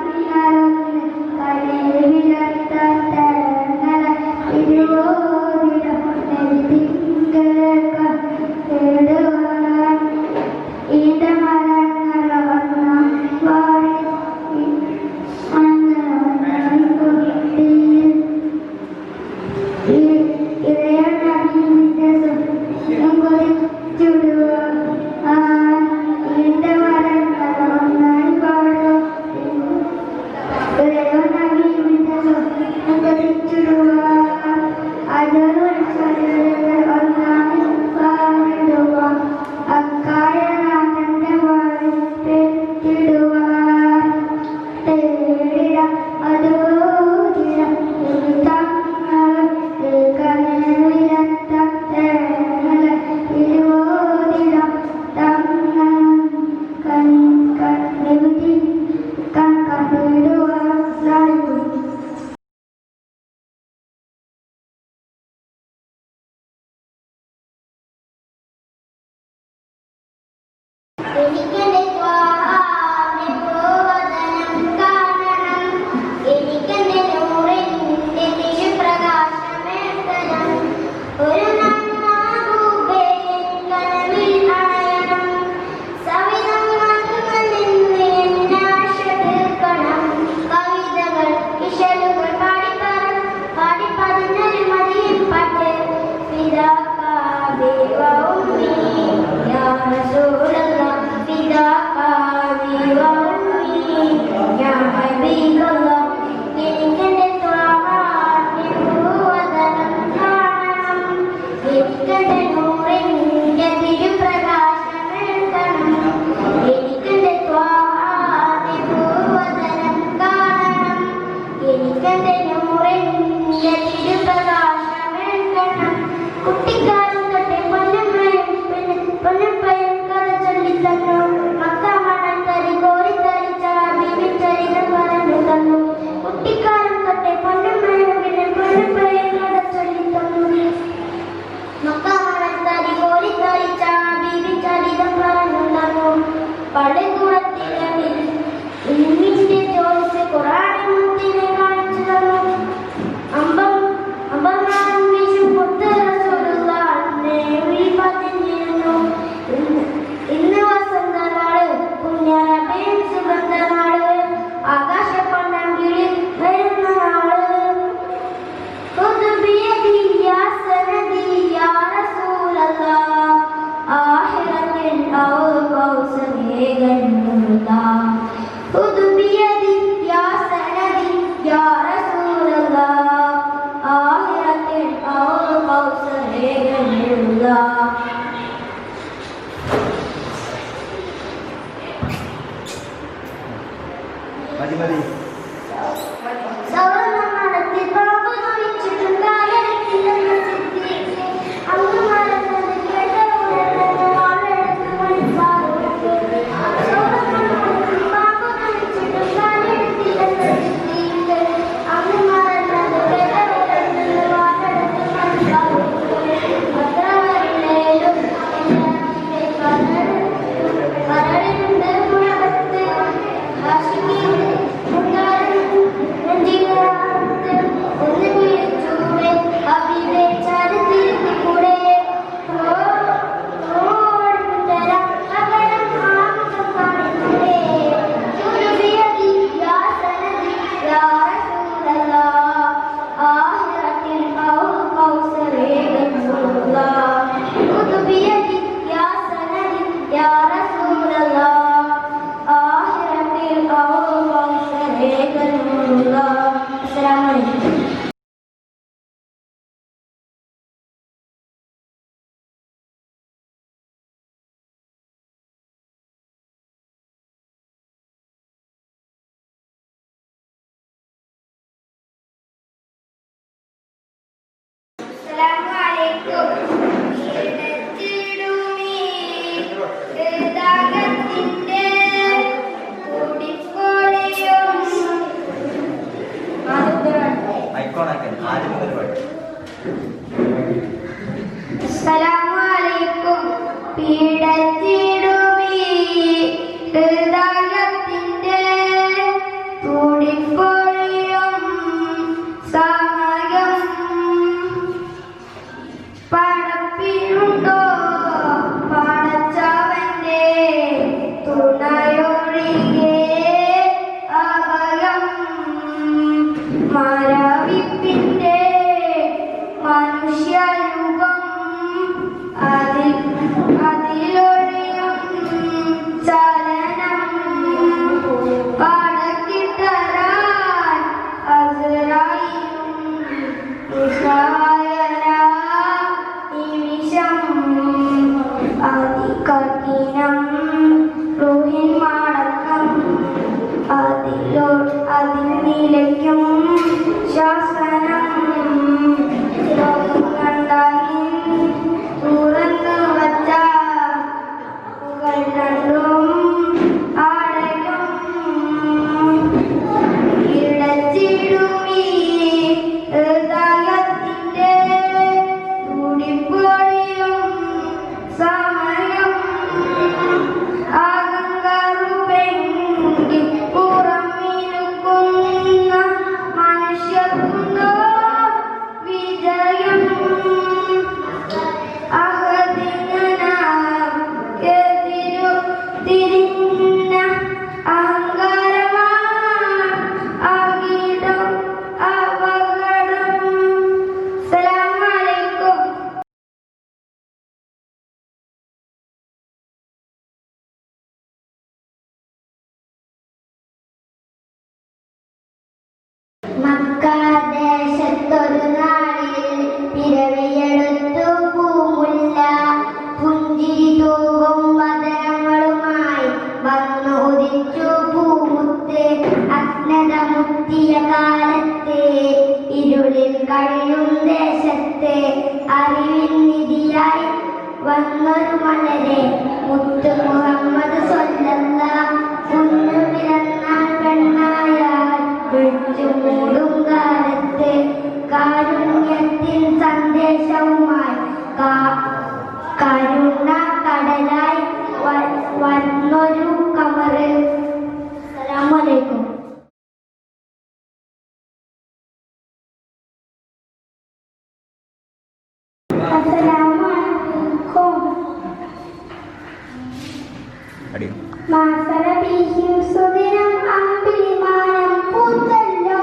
സൗരനിർമ്മാണത്തിൽ ബാബു ചോദിച്ചിട്ടും കാര്യമില്ലെന്ന് ചിന്തിച്ച് അങ്ങ് മറന്നത് കേട്ട ഉടനെ വാളെടുത്ത് മണിപ്പാറുണ്ട്. സൗരനിർമ്മാണത്തിൽ ബാബു ചോദിച്ചിട്ടും കാര്യമില്ലെന്ന് ചിന്തിച്ച് അങ്ങ് മറന്നത് കേട്ട ഉടനെ വാളെടുത്ത് മണിപ്പാറുണ്ട്. ഭദ്രവരിലേലും കരളിന്റെ മുഴകത്ത് ആശിക്കുന്നു അസ്സലാമുഅലൈക്കും. പീഡത്തിടുമീ ഹൃദയത്തിന്റെ തുടിപ്പൊഴിയും സമയം പടപ്പിലുണ്ടോ പടച്ചവന്റെ തുണയൊഴികെ അഭയം മരവിപ്പിന്റെ മനുഷ്യരൂപം അതിലൊഴിയും ചലനം പടക്കിട്ടരാൻ അസ്രായിലും നിസ്സഹായരാ നിമിഷം അതികഠിനം റൂഹിൻ മടക്കം അതിൽ നിലയ്ക്കും ശാസനം ലോകം കണ്ടായി തുറന്നു വച്ച രണ്ടും അടയും ഇടച്ചിടുമീ ഹൃദയത്തിന്റെ തുടിപ്പൊഴിയും സമയം അകങ്കറുപെങ്കി പുറമിനുക്കുന്ന മനുഷ്യർക്കുണ്ടോ വിജയം അഹദിനു തിരിഞ്ഞ അഹങ്കാരമാ അകീടം അപകടം. അസ്സലാമു അലൈക്കും. മക്കാദേശത്തൊരു നാളിൽ പിറവിയെടുത്തു പൂമുല്ല പുഞ്ചിരി തൂകും വദനങ്ങളുമായി വന്നു ഉദിച്ചു പൂമുത്ത്. അജ്ഞത മുത്തിയ കാലത്ത് ഇരുളിൽ കഴിയും ദേശത്ത് അറിവിൻ നിധിയായി വന്നൊരു മലരെ മുത്ത് മുഹമ്മദ് സ്വല്ലല്ലാഹ് കുഞ്ഞു പിറന്നാൽ പെണ്ണായാൽ വിളിച്ചു മൂടും കാലത്ത് കാരുണ്യത്തിൻ സന്ദേശവുമായി കരുണ കടലായി വന്നൊരു കമറ്. അസ്സലാമു അലൈക്കും. അസ്സലാമു അലൈക്കും. മാസറബിഹിം സുദിനം അമ്പിളിമാനം പൂത്തല്ലോ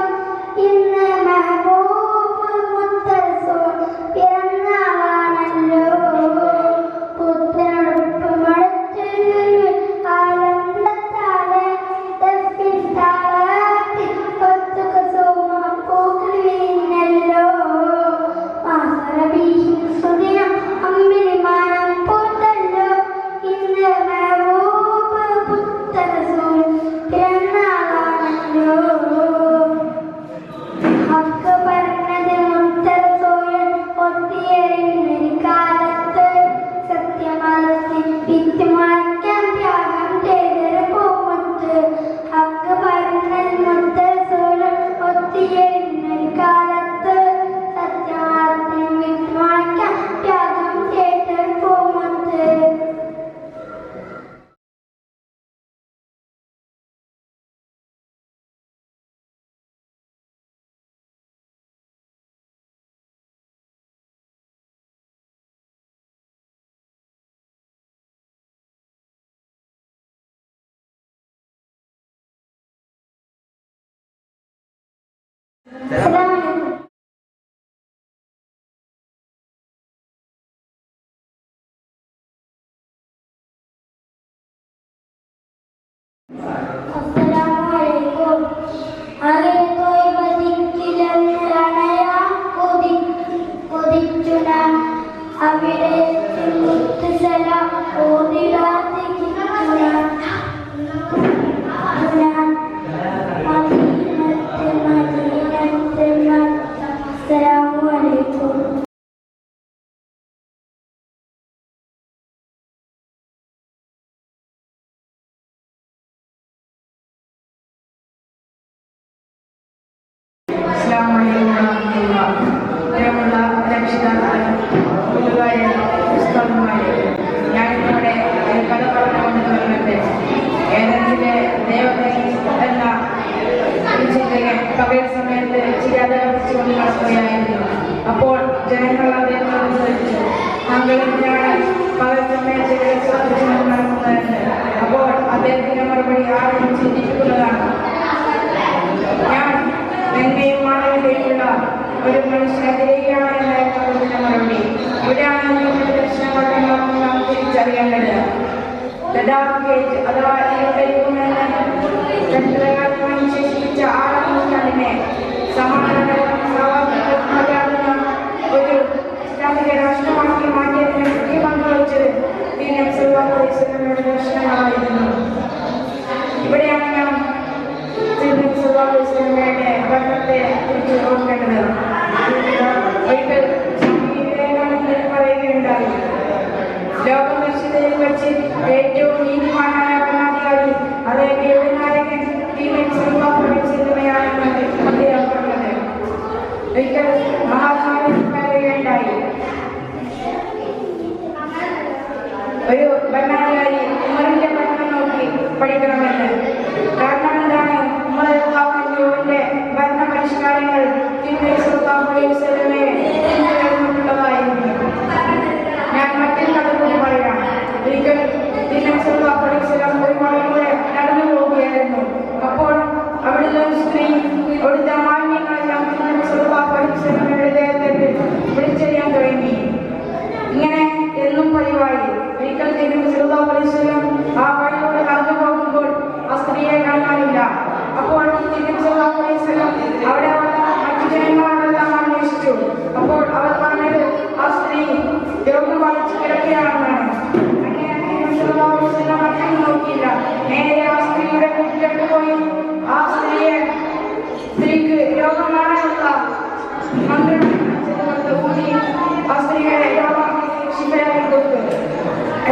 ഇന്ന് മെഹബൂബ് മുത്തസൂർ പിറന്നാളാണല്ലോ. പുത്തനുടുപ്പ് മടുത്ത് ആനന്ദത്താലെ തപ്പിൽ താളത്തിൽ ഒത്തുക സോമ പൂക്കൾ വീണല്ലോ. മാസറബിഹിം സുദിനം അമ്പിളിമാനം പൂത്തല്ലോ ഇന്ന് മെഹബൂബ് മുത്തസൂർ അസ്സലാമലൈക്കും. അകലത്തോയി വധിക്കില്ലെന്ന് അണയാൻ കൊതിച്ചു ഞാൻ. അവിടെ മുത്തുസലാം ഓതിടാതെ അസ്സലാമലൈക്കും. പ്രിയമുള്ള രക്ഷിതാക്കളെ, കൂട്ടുകാരെ, ഉസ്താദുമാരെ, ഞാനിവിടെ ഒരു കഥ പറഞ്ഞുകൊണ്ട് വരുന്നുണ്ട്. ഏതെങ്കിലെ ദേവതയിൽ എന്ന ഒരു ചിന്തകൻ പകൽ സമയത്ത് ചിരാത കത്തിച്ചുകൊണ്ട് നടക്കുകയായിരുന്നു. അപ്പോൾ ജനങ്ങൾ അദ്ദേഹത്തോട് ചോദിച്ചു, താങ്കൾ എന്തിനാണ് പകൽ സമയത്ത് കത്തിച്ചുകൊണ്ട് നടക്കുന്നതെന്ന്. അപ്പോൾ അദ്ദേഹത്തിന്റെ മറുപടി ആരും ചിന്തിക്കുന്നതാണ്. ഞാൻ നന്മയും മാനവികതയുമുള്ള ഒരു മനുഷ്യനെതിരെയാണ് എന്നായിരുന്നു അതിന്റെ മറുപടി. ഇവിടെയാണ് നമ്മുടെ ദർശനങ്ങളുടെ നാം തിരിച്ചറിയേണ്ടത്. അഥവാ വിശേഷിപ്പിച്ച ആളെ സമാധാനപരവും സ്വാഭാവികവും ഒരു ഇസ്ലാമിക രാഷ്ട്രമാക്കി മാറ്റിയതിന് മുഖ്യ പങ്കുവച്ചത് ദർശനങ്ങളായിരുന്നു. ഇവിടെയാണ് നാം ഭരണത്തെ കുറിച്ച് ഓർക്കേണ്ടത്. ഒരിക്കൽ പറയുകയുണ്ടായി, ലോകദർശനത്തിൽ വെച്ച് ഏറ്റവും നീതിമാനായ ഭരണാധികാരി അറേബ്യയുടെ നായകൻ എന്നിവയാണെന്ന് അദ്ദേഹം പറഞ്ഞത്. ഒരിക്കൽ മഹാത്മാവിന് പറയുകയുണ്ടായി, ഒരു ഭരണാധികാരി ഉമറിന്റെ ഭരണം നോക്കി പഠിക്കണമെന്ന്. കാരണം എന്താണ്? ഉമറിന്റെ ഭരണ പരിഷ്കാരങ്ങൾ ുള്ളതായിരുന്നു. ഞാൻ മറ്റൊരു കഥ കൂടി പറയാം. ഒരിക്കൽ ഒരു മകളുടെ നടന്നു പോവുകയായിരുന്നു. അപ്പോൾ അവിടുന്ന് ഒരു സ്ത്രീ അവിടുത്തെ മാലിന്യങ്ങളെല്ലാം വിളിച്ചറിയാൻ തുടങ്ങി. ഇങ്ങനെ എന്നും പതിവായി. ഒരിക്കൽ ആ വഴിയോടെ നടന്നു പോകുമ്പോൾ ആ സ്ത്രീയെ കാണാനില്ല. അപ്പോൾ അവിടെ മറ്റു ജനങ്ങളെല്ലാം അന്വേഷിച്ചു. അപ്പോൾ അവർ പറഞ്ഞത് ആ സ്ത്രീ രോഗം ബാധിച്ച് കിടക്കുകയാണെന്നാണ്. അങ്ങനെ നോക്കിയില്ല, നേരെ ആ സ്ത്രീയുടെ വീട്ടിലേക്ക് പോയി ആ സ്ത്രീക്ക് രോഗം മാറാനുള്ള മന്ത്രം ഊതി ആ സ്ത്രീയുടെ രോഗം ശിഫയാക്കി കൊടുത്തു.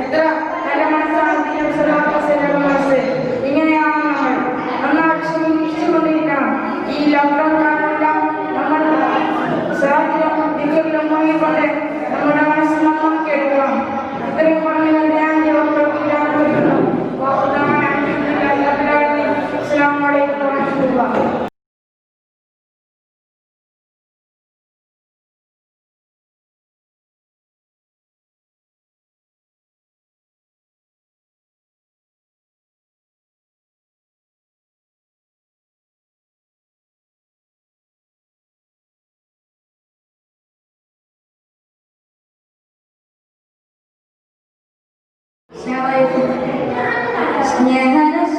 എത്ര നല്ല മനസ്സാണ് മനസ്സ്. ഇങ്ങനെയാണ് നമ്മൾ ക്ഷമിച്ചുകൊണ്ടിരിക്കണം. ഈ ലോക്ക്ഡൌൺ കാലമെല്ലാം നമ്മൾ സാഹചര്യം മുങ്ങിക്കൊണ്ട് നമ്മുടെ മനസ്സ് നന്നാക്കി എടുക്കണം. ഇത്രയും പറഞ്ഞുകൊണ്ട് ഞാൻ അസ്സലാമു അലൈക്കും വറഹ്മത്തുള്ളാഹി.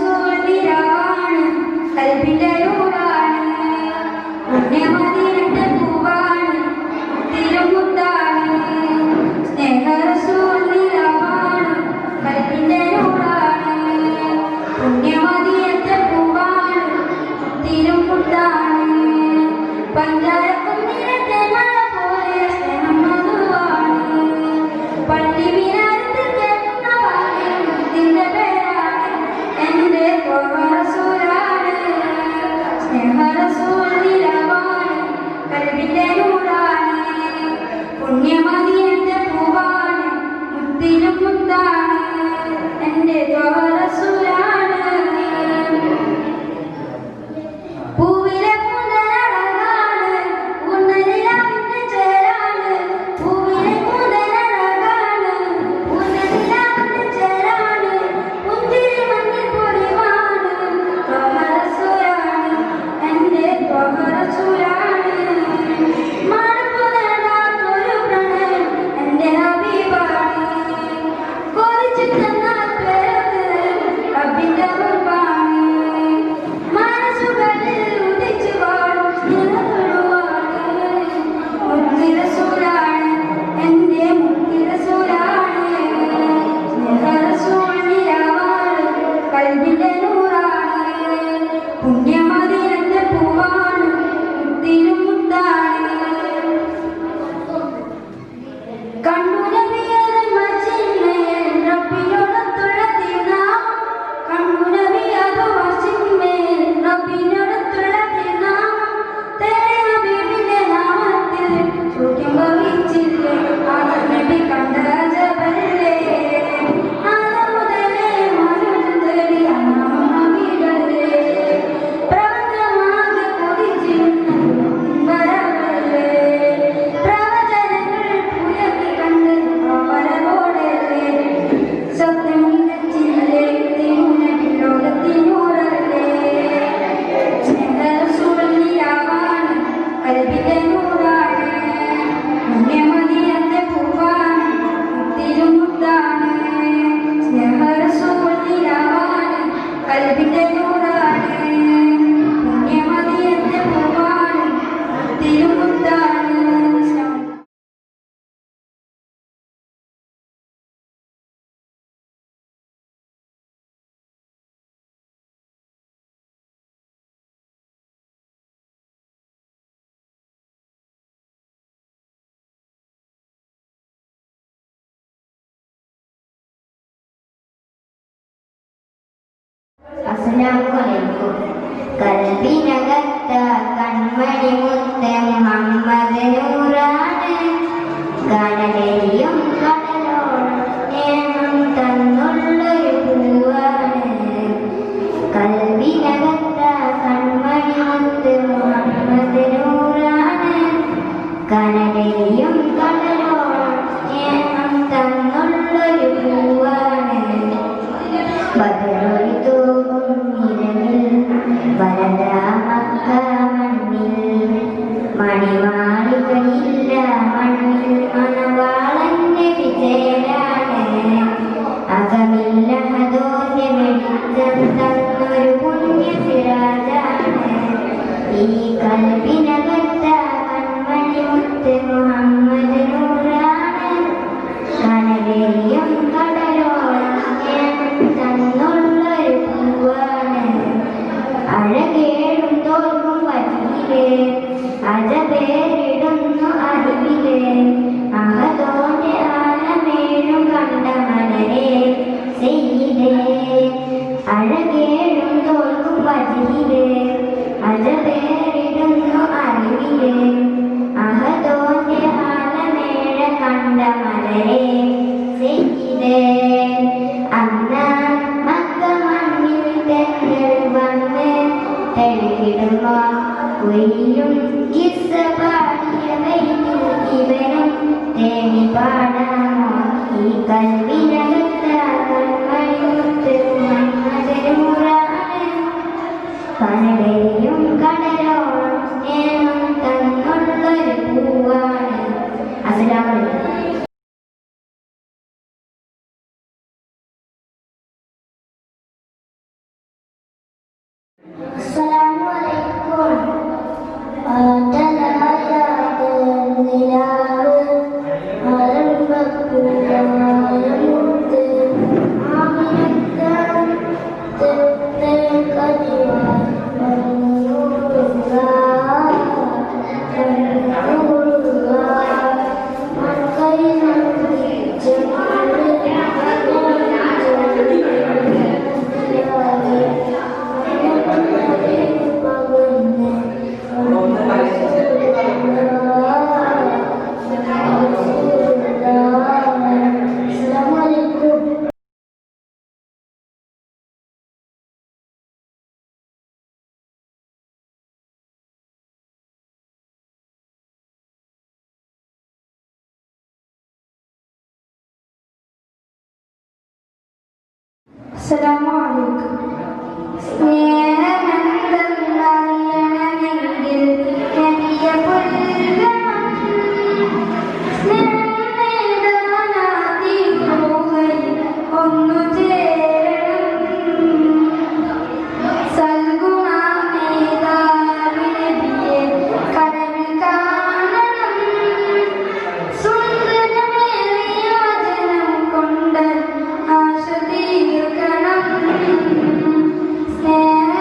സ്നേഹരസൂലിലാണ് കൽബിന്റെ നൂറാണ്, പുണ്യമദീനത്തെ പൂവാണ്, തിരുമുത്താണ്. സ്നേഹരസൂലിലാണ് കൽബിന്റെ നൂറാണ്, പുണ്യമദീനത്തെ പൂവാണ്, തിരുമുത്താണ്. പഞ്ചാരക്കുന്നിലത്തെ മഴ പോലെ സ്നേഹം മധുവാണ്, പള്ളി പേരാണ് എന്റെ റസൂലാണ്. അസ്സലാമു കൽബിനകത്ത കൺമണി മുത്ത് മുഹമ്മദ് നൂറാണ്. കടലെയും കടലോളം സ്നേഹം തന്നുള്ളൊരു പൂവാണ്. കൽബിനകത്ത കൺമണി മുത്ത് മുഹമ്മദ് നൂറാണ്. കടലെയും കടലോളം സ്നേഹം തന്നുള്ളൊരു പൂവാണ്. ബദറൊളി തൂകും നിലവിൽ വരദ മക്ക മണ്ണിൽ മണിമാളികളില്ല മണ്ണിൽ മണവാളന്റെ വിജയനാണ്. അകമില്ല ഹദോന്റെ വെളിച്ചം തന്നൊരു പുണ്യ സിറാജാണ്. ഈ കൽബിനകത്ത കൺമണി മുത്ത് മുഹമ്മദ് നൂറാണ്. കടലെയും കടലോളം തന്നുള്ളൊരു പൂവാണ്. അഴകേടും തോൽക്കും വഴിയിലെ അജപേരിടുന്നു അറിവിലെ അഹദോന്റെ ആലമേഴും കണ്ട മലരെ ചെയ്യിലേ. അഴകേടും തോൽക്കും വഴിയിലെ അജപേരിടുന്നു അറിവിലെ അഹദോന്റെ ആലമേഴ കണ്ട മലരെ ചെയ്യിലേ. അന്ന് മക്ക മണ്ണിൽ തെങ്ങൾ വന്ന് തെളിയിടുമോ കൊയ്യും കിസ്സ പാടിയ വൈദ്യു ഇവനും തേടി പാടാമോ. ഈ കൽവിനകത്ത കൺമണി മുത്ത് മുഹമ്മദ് നൂറാണ്. കടലെയും കടലോളം സ്നേഹം തന്നുള്ളൊരു പൂവാണ്. അസ്സലാമു അലൈക്കും. അസ്സലാമു അലൈക്കും. ആറ്റലായാതെ നിലാവ് ആരംഭപ്പൂവായ മുത്ത് ആമിനത്താൻ തെത്തേ കനിവാൻ മണ്ണൂറുക മണ്ണൂറുക മക്കൈ നൽകി ചെമ്മാട് അസ്സലാമു അലൈക്കും. സ്നേഹമെന്തെന്നറിയണമെങ്കിൽ നബിയെ പുൽകണം. സ്നേഹം നേടാനായി റൂഹിൽ ഒന്നു ചേരണം. സൽഗുണമേധാവി നബിയെ കനവിൽ കാണണം. സുന്ദരമേറിയ വചനം കൊണ്ട് ആശ തീർക്കണം. സ്നേഹ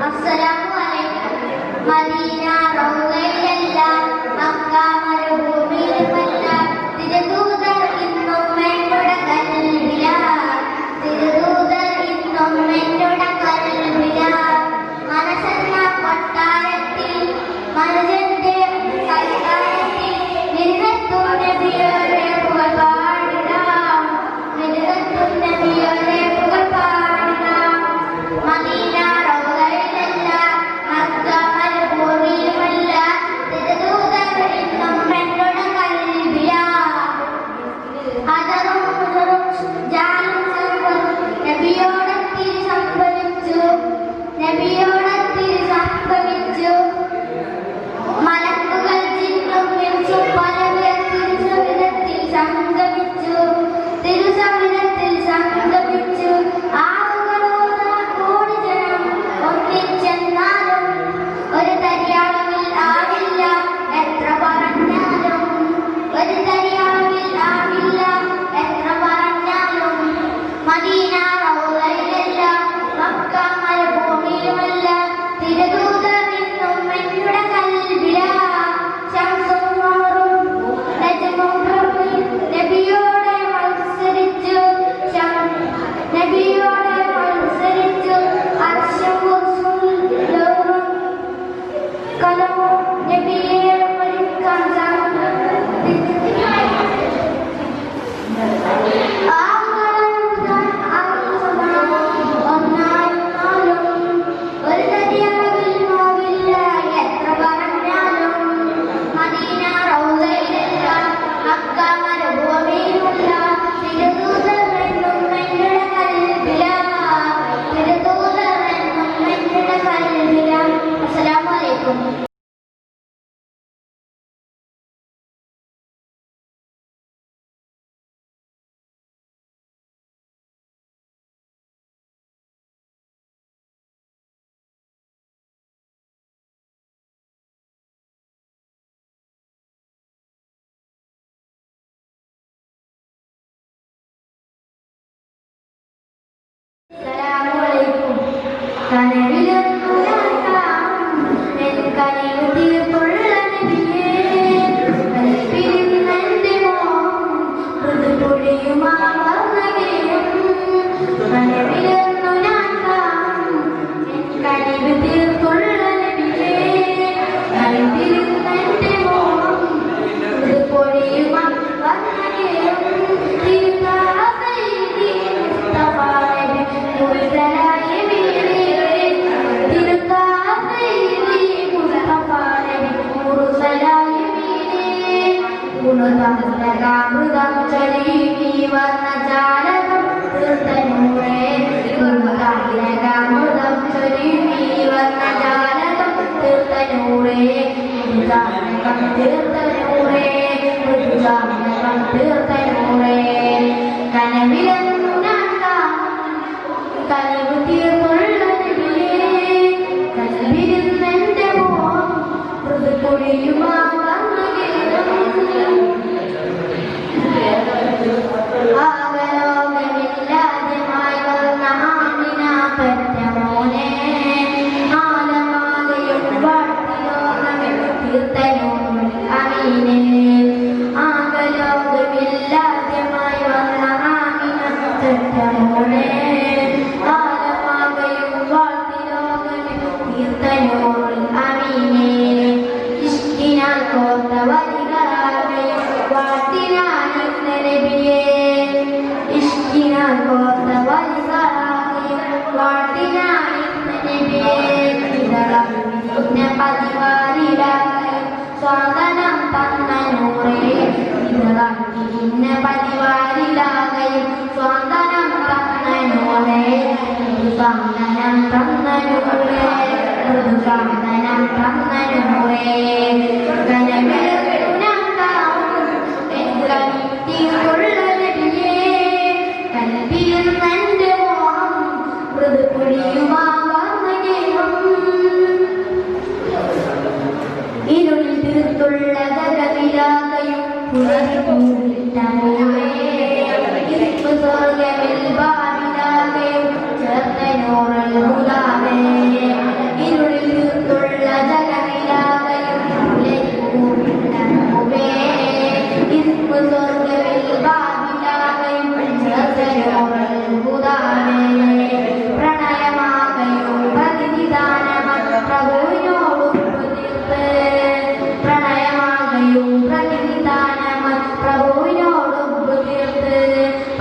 അസ്സലാമു അലൈക്കും. മദീന റൗളയിലല്ല, മക്ക മരുഭൂമിയിലുമല്ല, തിരുദൂതർ ഇന്നും എന്നോട് കൽവിലാ, തിരുദൂതർ ഇന്നും എന്നോട് കൽവിലാ. മനസ്സെന്ന കൊട്ടാരത്തിൽ മനുഷ്യന്റെ കൈകാര്യത്തിൽ നിന്നെത്തും നബിയോരെ പുകഴ് പാടിടാം, നിന്നെത്തും നബിയോരെ പുകഴ് പാടിടാം. മദീന റൗളയിലല്ല, മക്ക മരുഭൂമിയിലുമല്ല, തിരുദൂതർ ഇന്നും എന്നോട് കൽവിലാ. ഹജറും ഹുജറും ജാലും സർവ്വം നബിയോടൊത്തിരി സംഭവിച്ചു, നബിയോടൊത്തിരി സംഭവിച്ചു. മലക്കുകൾ ജിന്നും ഇൻസും പലവർ തിരുസവിധത്തിൽ സംഗമിച്ചു, തിരുസവിധത്തിൽ സംഗമിച്ചു. ആളുകളോട് കോടി ജനം ഒന്നിച്ചെന്നാലും ഒരു തരിയളവിൽ ആവില്ല, എത്ര പറഞ്ഞാലും ഒരു തരിയളവിൽ ആവില്ല, എത്ര പറഞ്ഞാലും. മദീന റൗളയിലല്ല, മക്ക മരുഭൂമിയിലുമല്ല, തിരുദൂതർ ഇന്നും എന്നോട് കൽവിലാ. ശംസും ഖമറും നജ്മും പ്രഭയും നബിയോടെ മത്സരിച്ചു, നബിയോടെ മത്സരിച്ചു. അർശും കുർസിയും ലൗഹും കലമും നബിയെ മരിക്കാൻ ഒരു തരിയളവിൽ നോവില്ല, എത്ര പറഞ്ഞാലും. മദീന റൗളയിലല്ല, മക്ക മരുഭൂമിയിലുമല്ല, തിരുദൂതർ എന്നും എന്നോട് കൽവിലാ, തിരുദൂതർ എന്നും എന്നോട് കൽവിലാ. അസ്സലാമു അലൈക്കും. അസ്സലാമു അലൈക്കും. കനവിലൊന്നു ഞാൻ കാണും എൻ കനിവ് തീർത്തുള്ള നബിയേ, കൽപ്പിരുന്നെന്റെ മോഹം മൃദുപൊഴിയുമാ വർണ്ണഗീതം. കനവിലൊന്നു ഞാൻ കാണും എൻ കനിവ് തീർത്തുള്ള നബിയേ, കൽപ്പിരുന്നെന്റെ മോഹം മൃദുപൊഴിയുമാ വർണ്ണഗീതം. ഗുണതമൃതം ചരീ വർണ്ണജാലകം തീർത്തനൂറേ, ഗുണതമൃതം ചരീ വർണ്ണജാലകം തീർത്തനൂറേ, ഗുണജാലകം തീർത്തനൂറേ, ഗുണജാലകം തീർത്തനൂറേ. കനവിലെന്നു ഞാൻ കാണും കൽവ് തീർത്തുള്ള നബിയേ, കൽവിരുന്നെന്റെ മോഹം മൃദുപൊഴിയുമാ വർണ്ണഗീതം. ആകലോകമില്ലാതെമായി വന്ന ആമിന പെറ്റ മോനെ, ആലമാലയും വാഴ്ത്തി ലോകമിൽ തീർത്തനൂറിൽ അമീനേ. ആകലോകമില്ലാതെമായി വന്ന ആമിന പെറ്റ മോനെ, ആലമാലയും വാഴ്ത്തി ലോകമിൽ തീർത്തനൂറിൽ അമീനേ. ഇഷ്കിനാൽ കോർത്ത വരികളാകയും വാഴ്ത്തിനാനിന്ന നബിയേ, ഇഷ്കിനാൽ കോർത്ത വരികളാകയും വാഴ്ത്തിനാനിന്ന നബിയേ. ഇതളമിന്ന പതിവാരിലാകയും സ്വാഗതം തന്ന നൂറേ, ഇതളമിന്ന പതിവാരിലാകയും സ്വാഗതം തന്ന നൂറേ, സ്വാഗതം തന്ന നൂറേ, സ്വാഗതം തന്ന നൂറേ. കനവിലെന്നു ഞാൻ കാണും എൻ കനിവ് തീർത്തുള്ള നബിയേ, കൽവിരുന്നെന്റെ മോഹം മൃദുപൊഴിയുമാ വർണ്ണഗീതം. ഇരുളിൽ തീർത്തുള്ള ജഗതിലാകയും പുലർന്നിട്ട നൂറേ, ഇരുപ്പ് സ്വർഗ്ഗമിൽ ഭാവിലാകയും ചേർത്ത നൂറൽ ഹുദാവേ.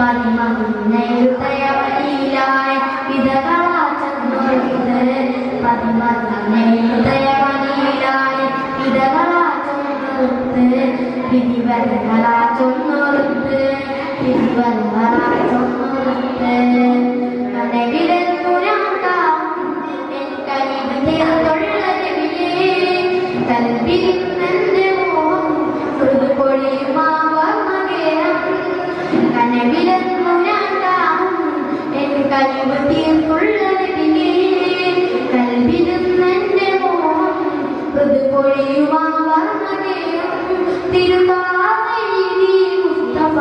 പതിമൂന്നയുതയവനിലായി വിധകളാച്ചൊന്നോർത്ത് പതിമൂന്നയുതയവനിലായി വിധകളാച്ചൊന്നോർത്ത് വിധിവരങ്ങളാച്ചൊന്നോർത്ത് വിധിവരങ്ങളാച്ചൊന്നോർത്ത് കനവിലെന്നുരാണ്ടാം എൻ കനിവ് തീർത്തുള്ള രവിയേ കൽപ്പിരുന്നെന്റെ മോഹം മൃദുപൊഴിയുമാവർന്നകേരം കനവിലെന്നുരാണ്ടാം എൻ കനിവ് തീർത്തുള്ള രവിയേ കൽപ്പിരുന്നെന്റെ മോഹം മൃദുപൊഴിയുമാവർന്നകേരം തിരുവാതിരി മുസ്തഫ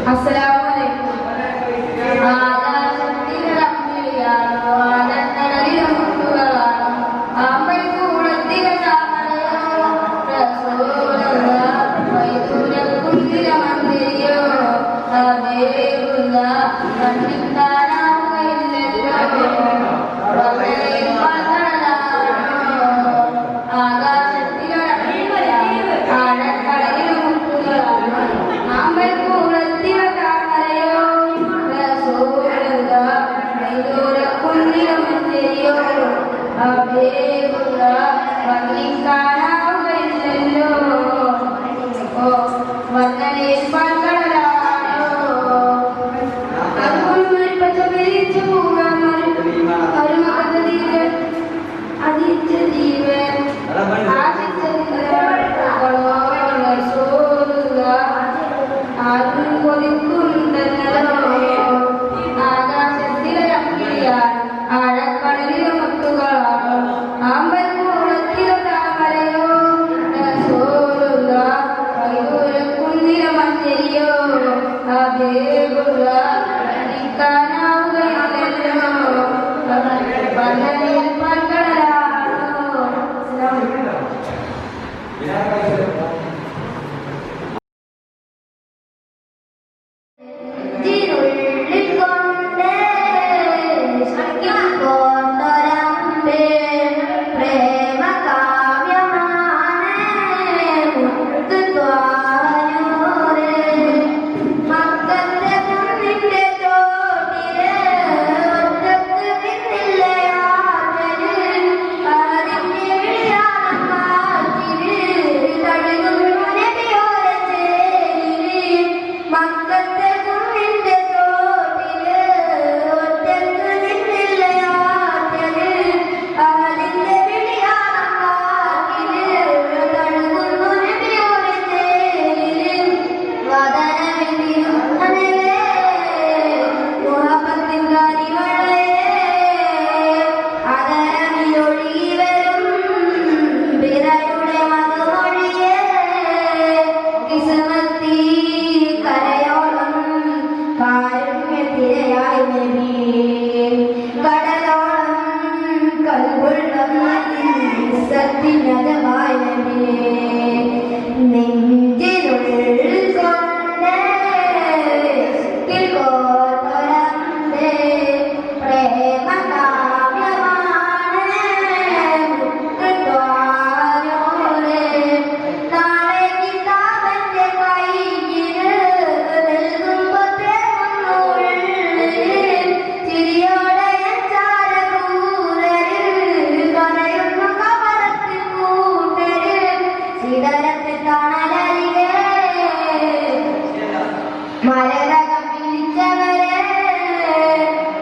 അസ്സലാമു അലൈക്കും. ആകാശത്തിലമ്പിളിയാണോ ആനന്ദനലിലും മുത്തുകളാണോ ആമ്പൽക്കൂടത്തിലെ താമരയോ റസൂലുള്ളാഹ് വൈദൂരക്കുന്നിലെ മന്ദിരയോ ഹബീബുള്ള കണ്ണിക്കാനാവുകയില്ലല്ലോ വന്നലയിൽ പന്തളാണോ ആകാശത്തിലെ ആഴക്കടലിലും മുത്തുകളാണോ ആമ്പൽക്കൂടത്തിലെ താമരയോ റസൂലുള്ളാഹ് വൈദൂരക്കുന്നിലെ മന്ദിരയോ ഹബീബുള്ള കണ്ണിക്കാനാവുകയില്ലല്ലോ വന്നലയിൽ പന്തളാണോ ആഴക്കടലിലെ മുത്തുകളാണോ ആമ്പൽക്കൂടത്തിലെ താമരയോ റസൂലുള്ളാഹ് വൈദൂരക്കുന്നിലെ മന്ദിരയോ ഹബീബുള്ള കണ്ണിക്കാനാവുകയില്ലല്ലോ വന്നലയിൽ പന്തളാണോ. ിനുള്ളിൽ കൊണ്ട് ശക്തിക്കൊണ്ടൊരമ്പേ പ്രേമ കാവ്യമാണ് മുത്തുദ്വാരൂരേ മക്കത്തെ കുന്നിന്റെ ചോട്ടില് ഒറ്റക്ക് നിന്നില്ലേ ആറ്റല് അതിന്റെ വിളിയാളം കാറ്റില് തഴുകുന്നു നബിയോരെ ചേരില് മക്കത്തെ കുന്നിന്റെ ചോട്ടില് ഒറ്റക്ക് നിന്നില്ലേ ആറ്റല് അതിന്റെ വിളിയാളം കാറ്റില് തഴുകുന്നു നബിയോരെ ചേരില് വദനമെങ്കിലും അനലേ മുഹബത്തിൻ കരിമഴയേ അതരമിലൊഴുകി വരും പിറയുടെ മധുമൊഴിയേ കിസ്മത്തി കരയോളം കാരുണ്യത്തിരയായി നബി കടലോളം കൽവുള്ളം സത്യനജമായി നബി നെഞ്ചിനുള്ളിൽ കൊണ്ട് കിൽക്കോട്ടൊരമ്പേ പ്രേമ കാവ്യമാണ് മുത്തുദ്വാരൂരേ നാളെ കിതാബന്റെ കയ്യില് നൽകുമ്പോ തേങ്ങുന്നുള്ളില് ചിരിയോടെ ചാരകൂരര് കരയുന്നു കവരത്തിൽ കൂട്ടര് ചിതരത്തെ തണലരികെ മലരകം പിടിച്ചവരെ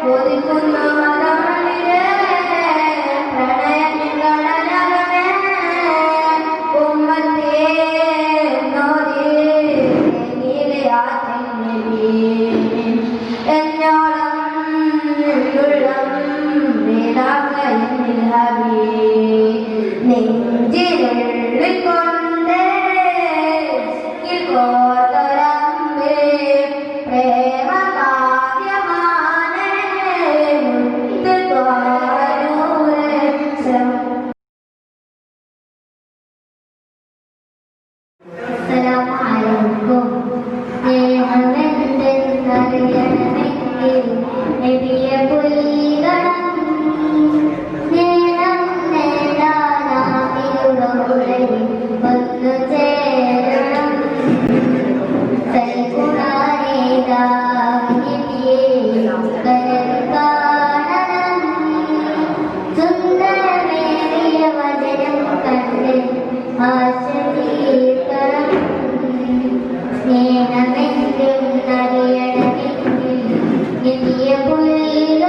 കൊതിക്കുന്നു മതമണിരെ പ്രണയങ്ങളനകമേ ഉമ്മത്തേ നോരേ നീലെ ആറ്റൽ നബി എന്നോളം ഉള്ളം വേദാക എന്നിൽ ഹബീ നെഞ്ചിനുള്ളിൽ കൊണ്ട് കിൽക്കോട്ടൊരമ്പേ പ്രേമ കാവ്യമാണ് മുത്തുദ്വാരൂരേ. അസ്സലാമു അലൈക്കും. സ്നേഹമെന്തെന്നറിയണമെങ്കിൽ നബിയെ പുൽകണം. സ്നേഹം നേടാനാമിരുളോടെ ഒന്നു ചേരണം. സൽഗുണനേതാവിനെ കരൽ കാണണം. സുന്ദരമേറിയ വചനം കണ്ട് ആശ്രയിക്കണം. സ്നേഹമെന്തെന്നറിയണമെങ്കിൽ നബിയെ പുൽകണം.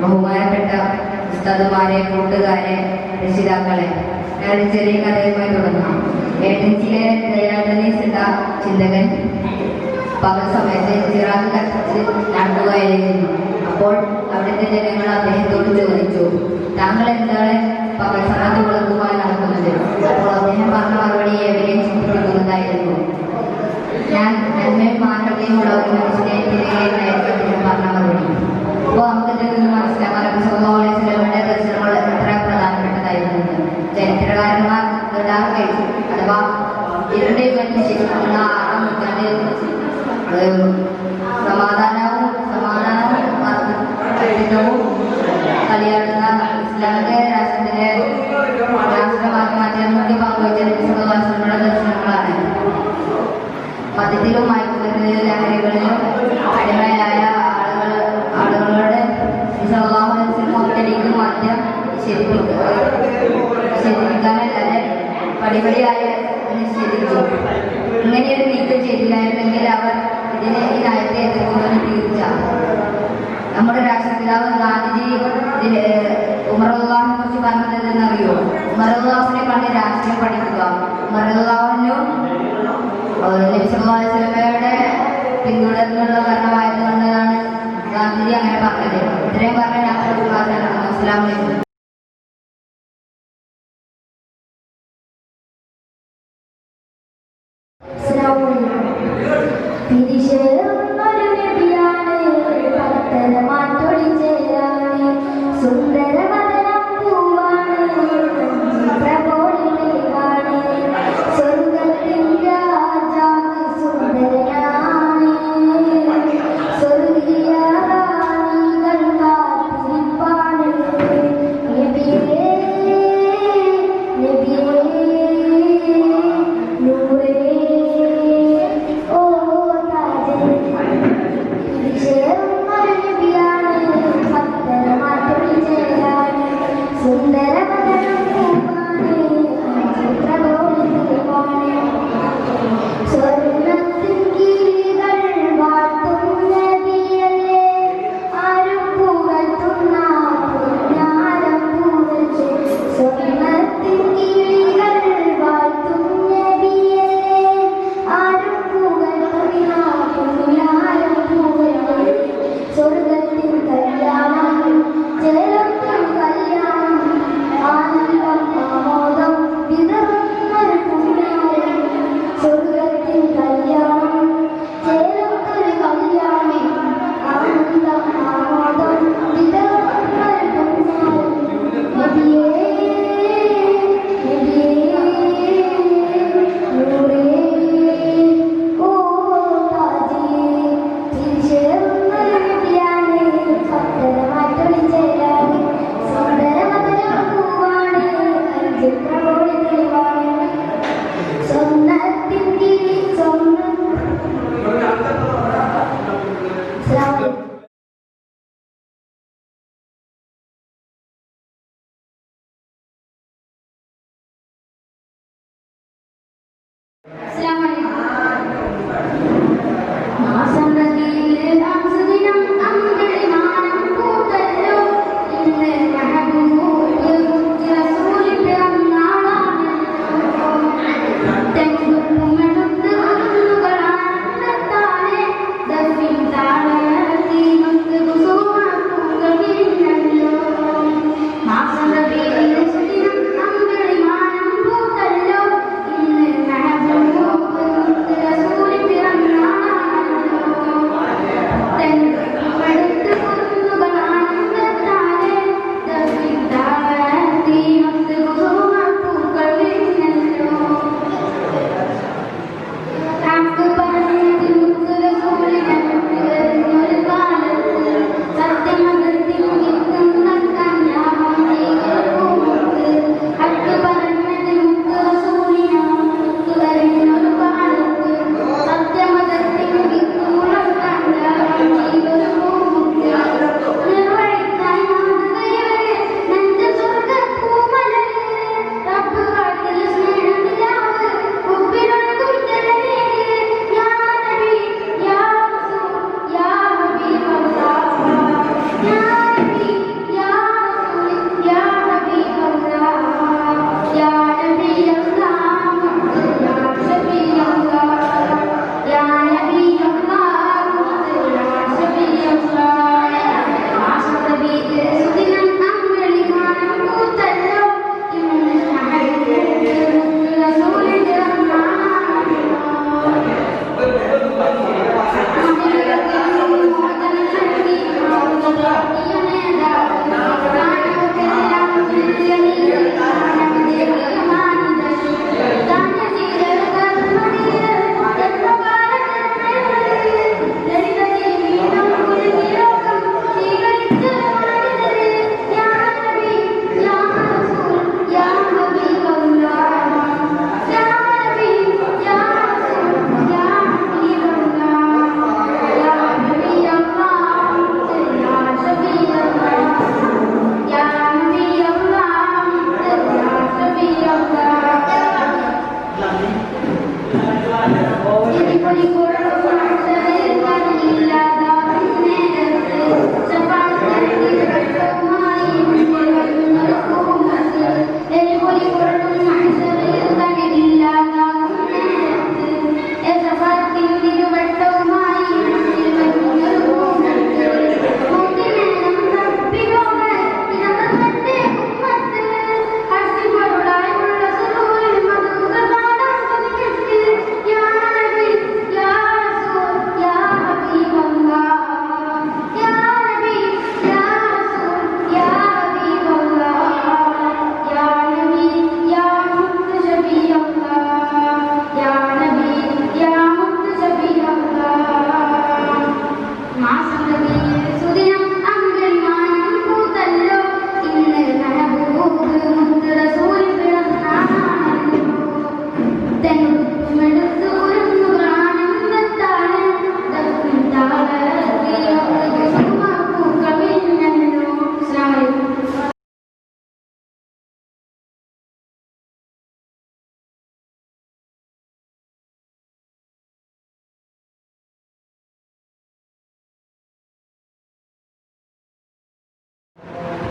ബഹുമാനപ്പെട്ട ഉസ്താദുമാരെ, കൂട്ടുകാരെ, രക്ഷിതാക്കളെ, ഞാൻ ചെറിയ കഥയുമായി തുടങ്ങാം. ഏജൻസിയിലെ ദയാനീസിട്ട ചിന്തകൻ പകൽ സമയത്ത് ചിറാഗ് കത്തിച്ച് നടത്തുകയായിരുന്നു. അപ്പോൾ അവിടുത്തെ ജനങ്ങൾ അദ്ദേഹത്തോട് ചോദിച്ചു, താങ്കൾ എന്താണ് പകൽ സമയത്ത് വിളക്കുമായി നടക്കുന്നത്? അപ്പോൾ അദ്ദേഹം പറഞ്ഞ മറുപടി എവിടെയും ചിന്തിക്കുന്നതായിരുന്നു. ഞാൻ നന്മയും മാനവതയുമുള്ള ഒരു മനുഷ്യനെ തിരികെയായിരുന്നു അദ്ദേഹം പറഞ്ഞ മറുപടി. അപ്പോൾ നമുക്കിതിൽ നിന്ന് മനസ്സിലാക്കാൻ സ്വഭാവങ്ങളുടെ ദർശനങ്ങൾ എത്ര പ്രധാനപ്പെട്ടതായിരുന്നു. ചരിത്രകാരന്മാർ അഥവാ ഇരുടെ ജീവിച്ചിരുന്ന 6-ാം നൂറ്റാണ്ടിൽ സമാധാനവും കളിയാടുന്ന ഇസ്ലാമിക രാഷ്ട്രത്തിലെ രാഷ്ട്രമാക്കി മാറ്റാൻ വേണ്ടി പങ്കുവച്ച നബിയുടെ ദർശനങ്ങളാണ്. മതത്തിലും മയക്കുമരുന്നിലും ലഹരികളിലും അടിമയായ ആളുകളോട് ഒറ്റടിക്ക് മാറ്റം നിഷേധിക്കാനല്ലാതെ പടിപടിയായി നിഷേധിച്ചു. ഇങ്ങനെയൊരു നീക്കം ചെയ്തില്ലായിരുന്നെങ്കിൽ അവർ ഈ നയത്തെ എതിർക്കുമെന്ന് തീർച്ച. നമ്മുടെ രാഷ്ട്രപിതാവ് ഗാന്ധിജി ഉമറുല്ലാഹിനെ കുറിച്ച് പറഞ്ഞതെന്ന് അറിയോ? ഉമറുല്ലാഹിനെ കണ്ട് രാഷ്ട്രീയം പഠിക്കുക. ഉമറുല്ലാഹിനും നബി സല്ലല്ലാഹു അലൈഹി വസല്ലമയുടെ പിന്തുടർന്നുള്ള ഭരണമായതുകൊണ്ടാണ് ഗാന്ധിജി അങ്ങനെ പറഞ്ഞത്. ഇത്രയും പറഞ്ഞ ഞാൻ അസ്സലാമു അലൈക്കും.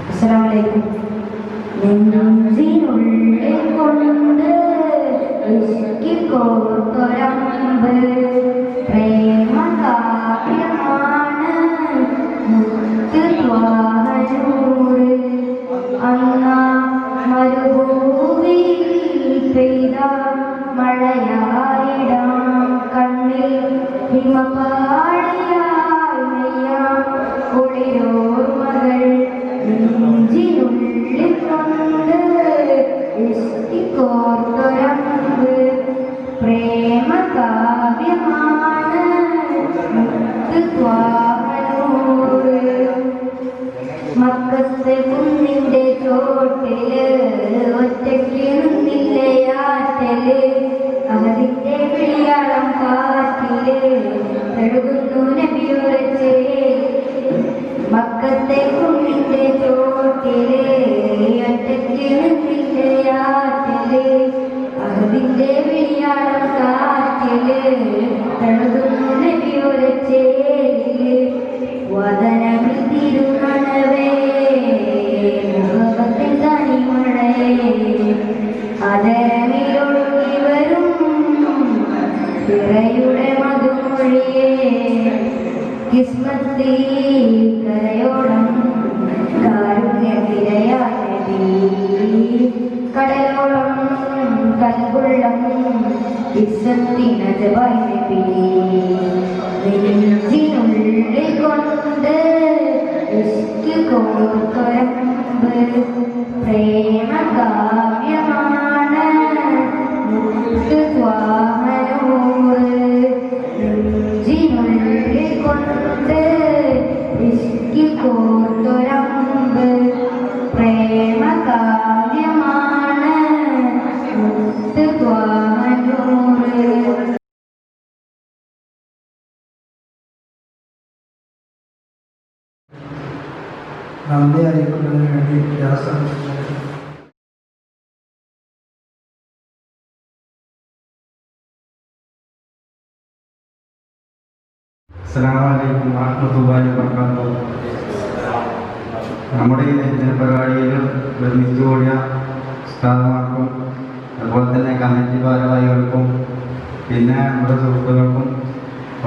അസ്സലാമു നെഞ്ചിനുള്ളിൽ കൊണ്ട് കോർത്തൊരമ്പ് പ്രേമ കാവ്യമാണ് മുത്ത് ത്വാഹനൂറ് അന്ന മരുഭൂമിയിൽ പെയ്ത മഴയായിടാം കണ്ണിൽ ഹിമപാളിയായി നെയ്യാം കുളിരോർമകൾ നെഞ്ചിനുള്ളിൽ കൊണ്ട് കോർത്തൊരമ്പ് പ്രേമ കാവ്യമാണ് മുത്ത് ത്വാഹനൂറ് മക്കത്തെ കുന്നിന്റെ ചോട്ടില് ഒറ്റയ്ക്ക് നിന്നില്ലയാറ്റല് അതിന്റെ വിളിയാളം കാറ്റില് തഴുകുന്നു നബിയുറച്ചേ മക്കത്തെ കുന്നിന്റെ ചോട്ടില് ഒറ്റയ്ക്ക് നിന്നില്ലയാറ്റല് അതിന്റെ വിളിയാളം കാറ്റില് തഴുകുന്നു നബിയുറച്ചേല് വദനമിൽ തിരുമണവേ മുഖത്തിൽ തനിമഴയേ അതരമിലൊഴുകി വരും പിറയുടെ മധുമൊഴിയേ കിസ്മത്തി കരയോളം കാരുണ്യത്തിരയാനബി കടലോളം കൽകുള്ളം ഇസ്സത്തിനജബായി നബി നെഞ്ചിനുള്ളിൽ കൊണ്ട് ഇഷ്ക് കോർത്തൊരമ്പ് പ്രേമ കാവ്യമാണ് മുത്ത് ത്വാഹനൂറ് നെഞ്ചിനുള്ളിൽ കൊണ്ട് ഇഷ്ക് കോർത്തൊരമ്പ് പ്രേമ കാവ്യമാണ് മുത്ത് ത്വാഹനൂറ് നന്ദി അറിയിക്കുന്നതിന് വേണ്ടി വ്യാസം അസ്സലാമു അലൈക്കും വറഹ്മത്തുള്ളാഹി വബറകാതുഹു. നമ്മുടെ ഈ പരിപാടിയിൽ നിർമ്മിച്ചു കൂടിയ ഉസ്താദുമാർക്കും അതുപോലെ തന്നെ കമ്മിറ്റി ഭാരവാഹികൾക്കും പിന്നെ നമ്മുടെ സുഹൃത്തുക്കൾക്കും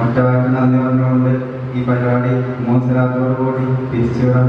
ഒറ്റവാക്കി നന്ദി പറഞ്ഞുകൊണ്ട് ഈ പരിപാടി മോസലാത്തോടുകൂടി പിരിച്ചുവിടാൻ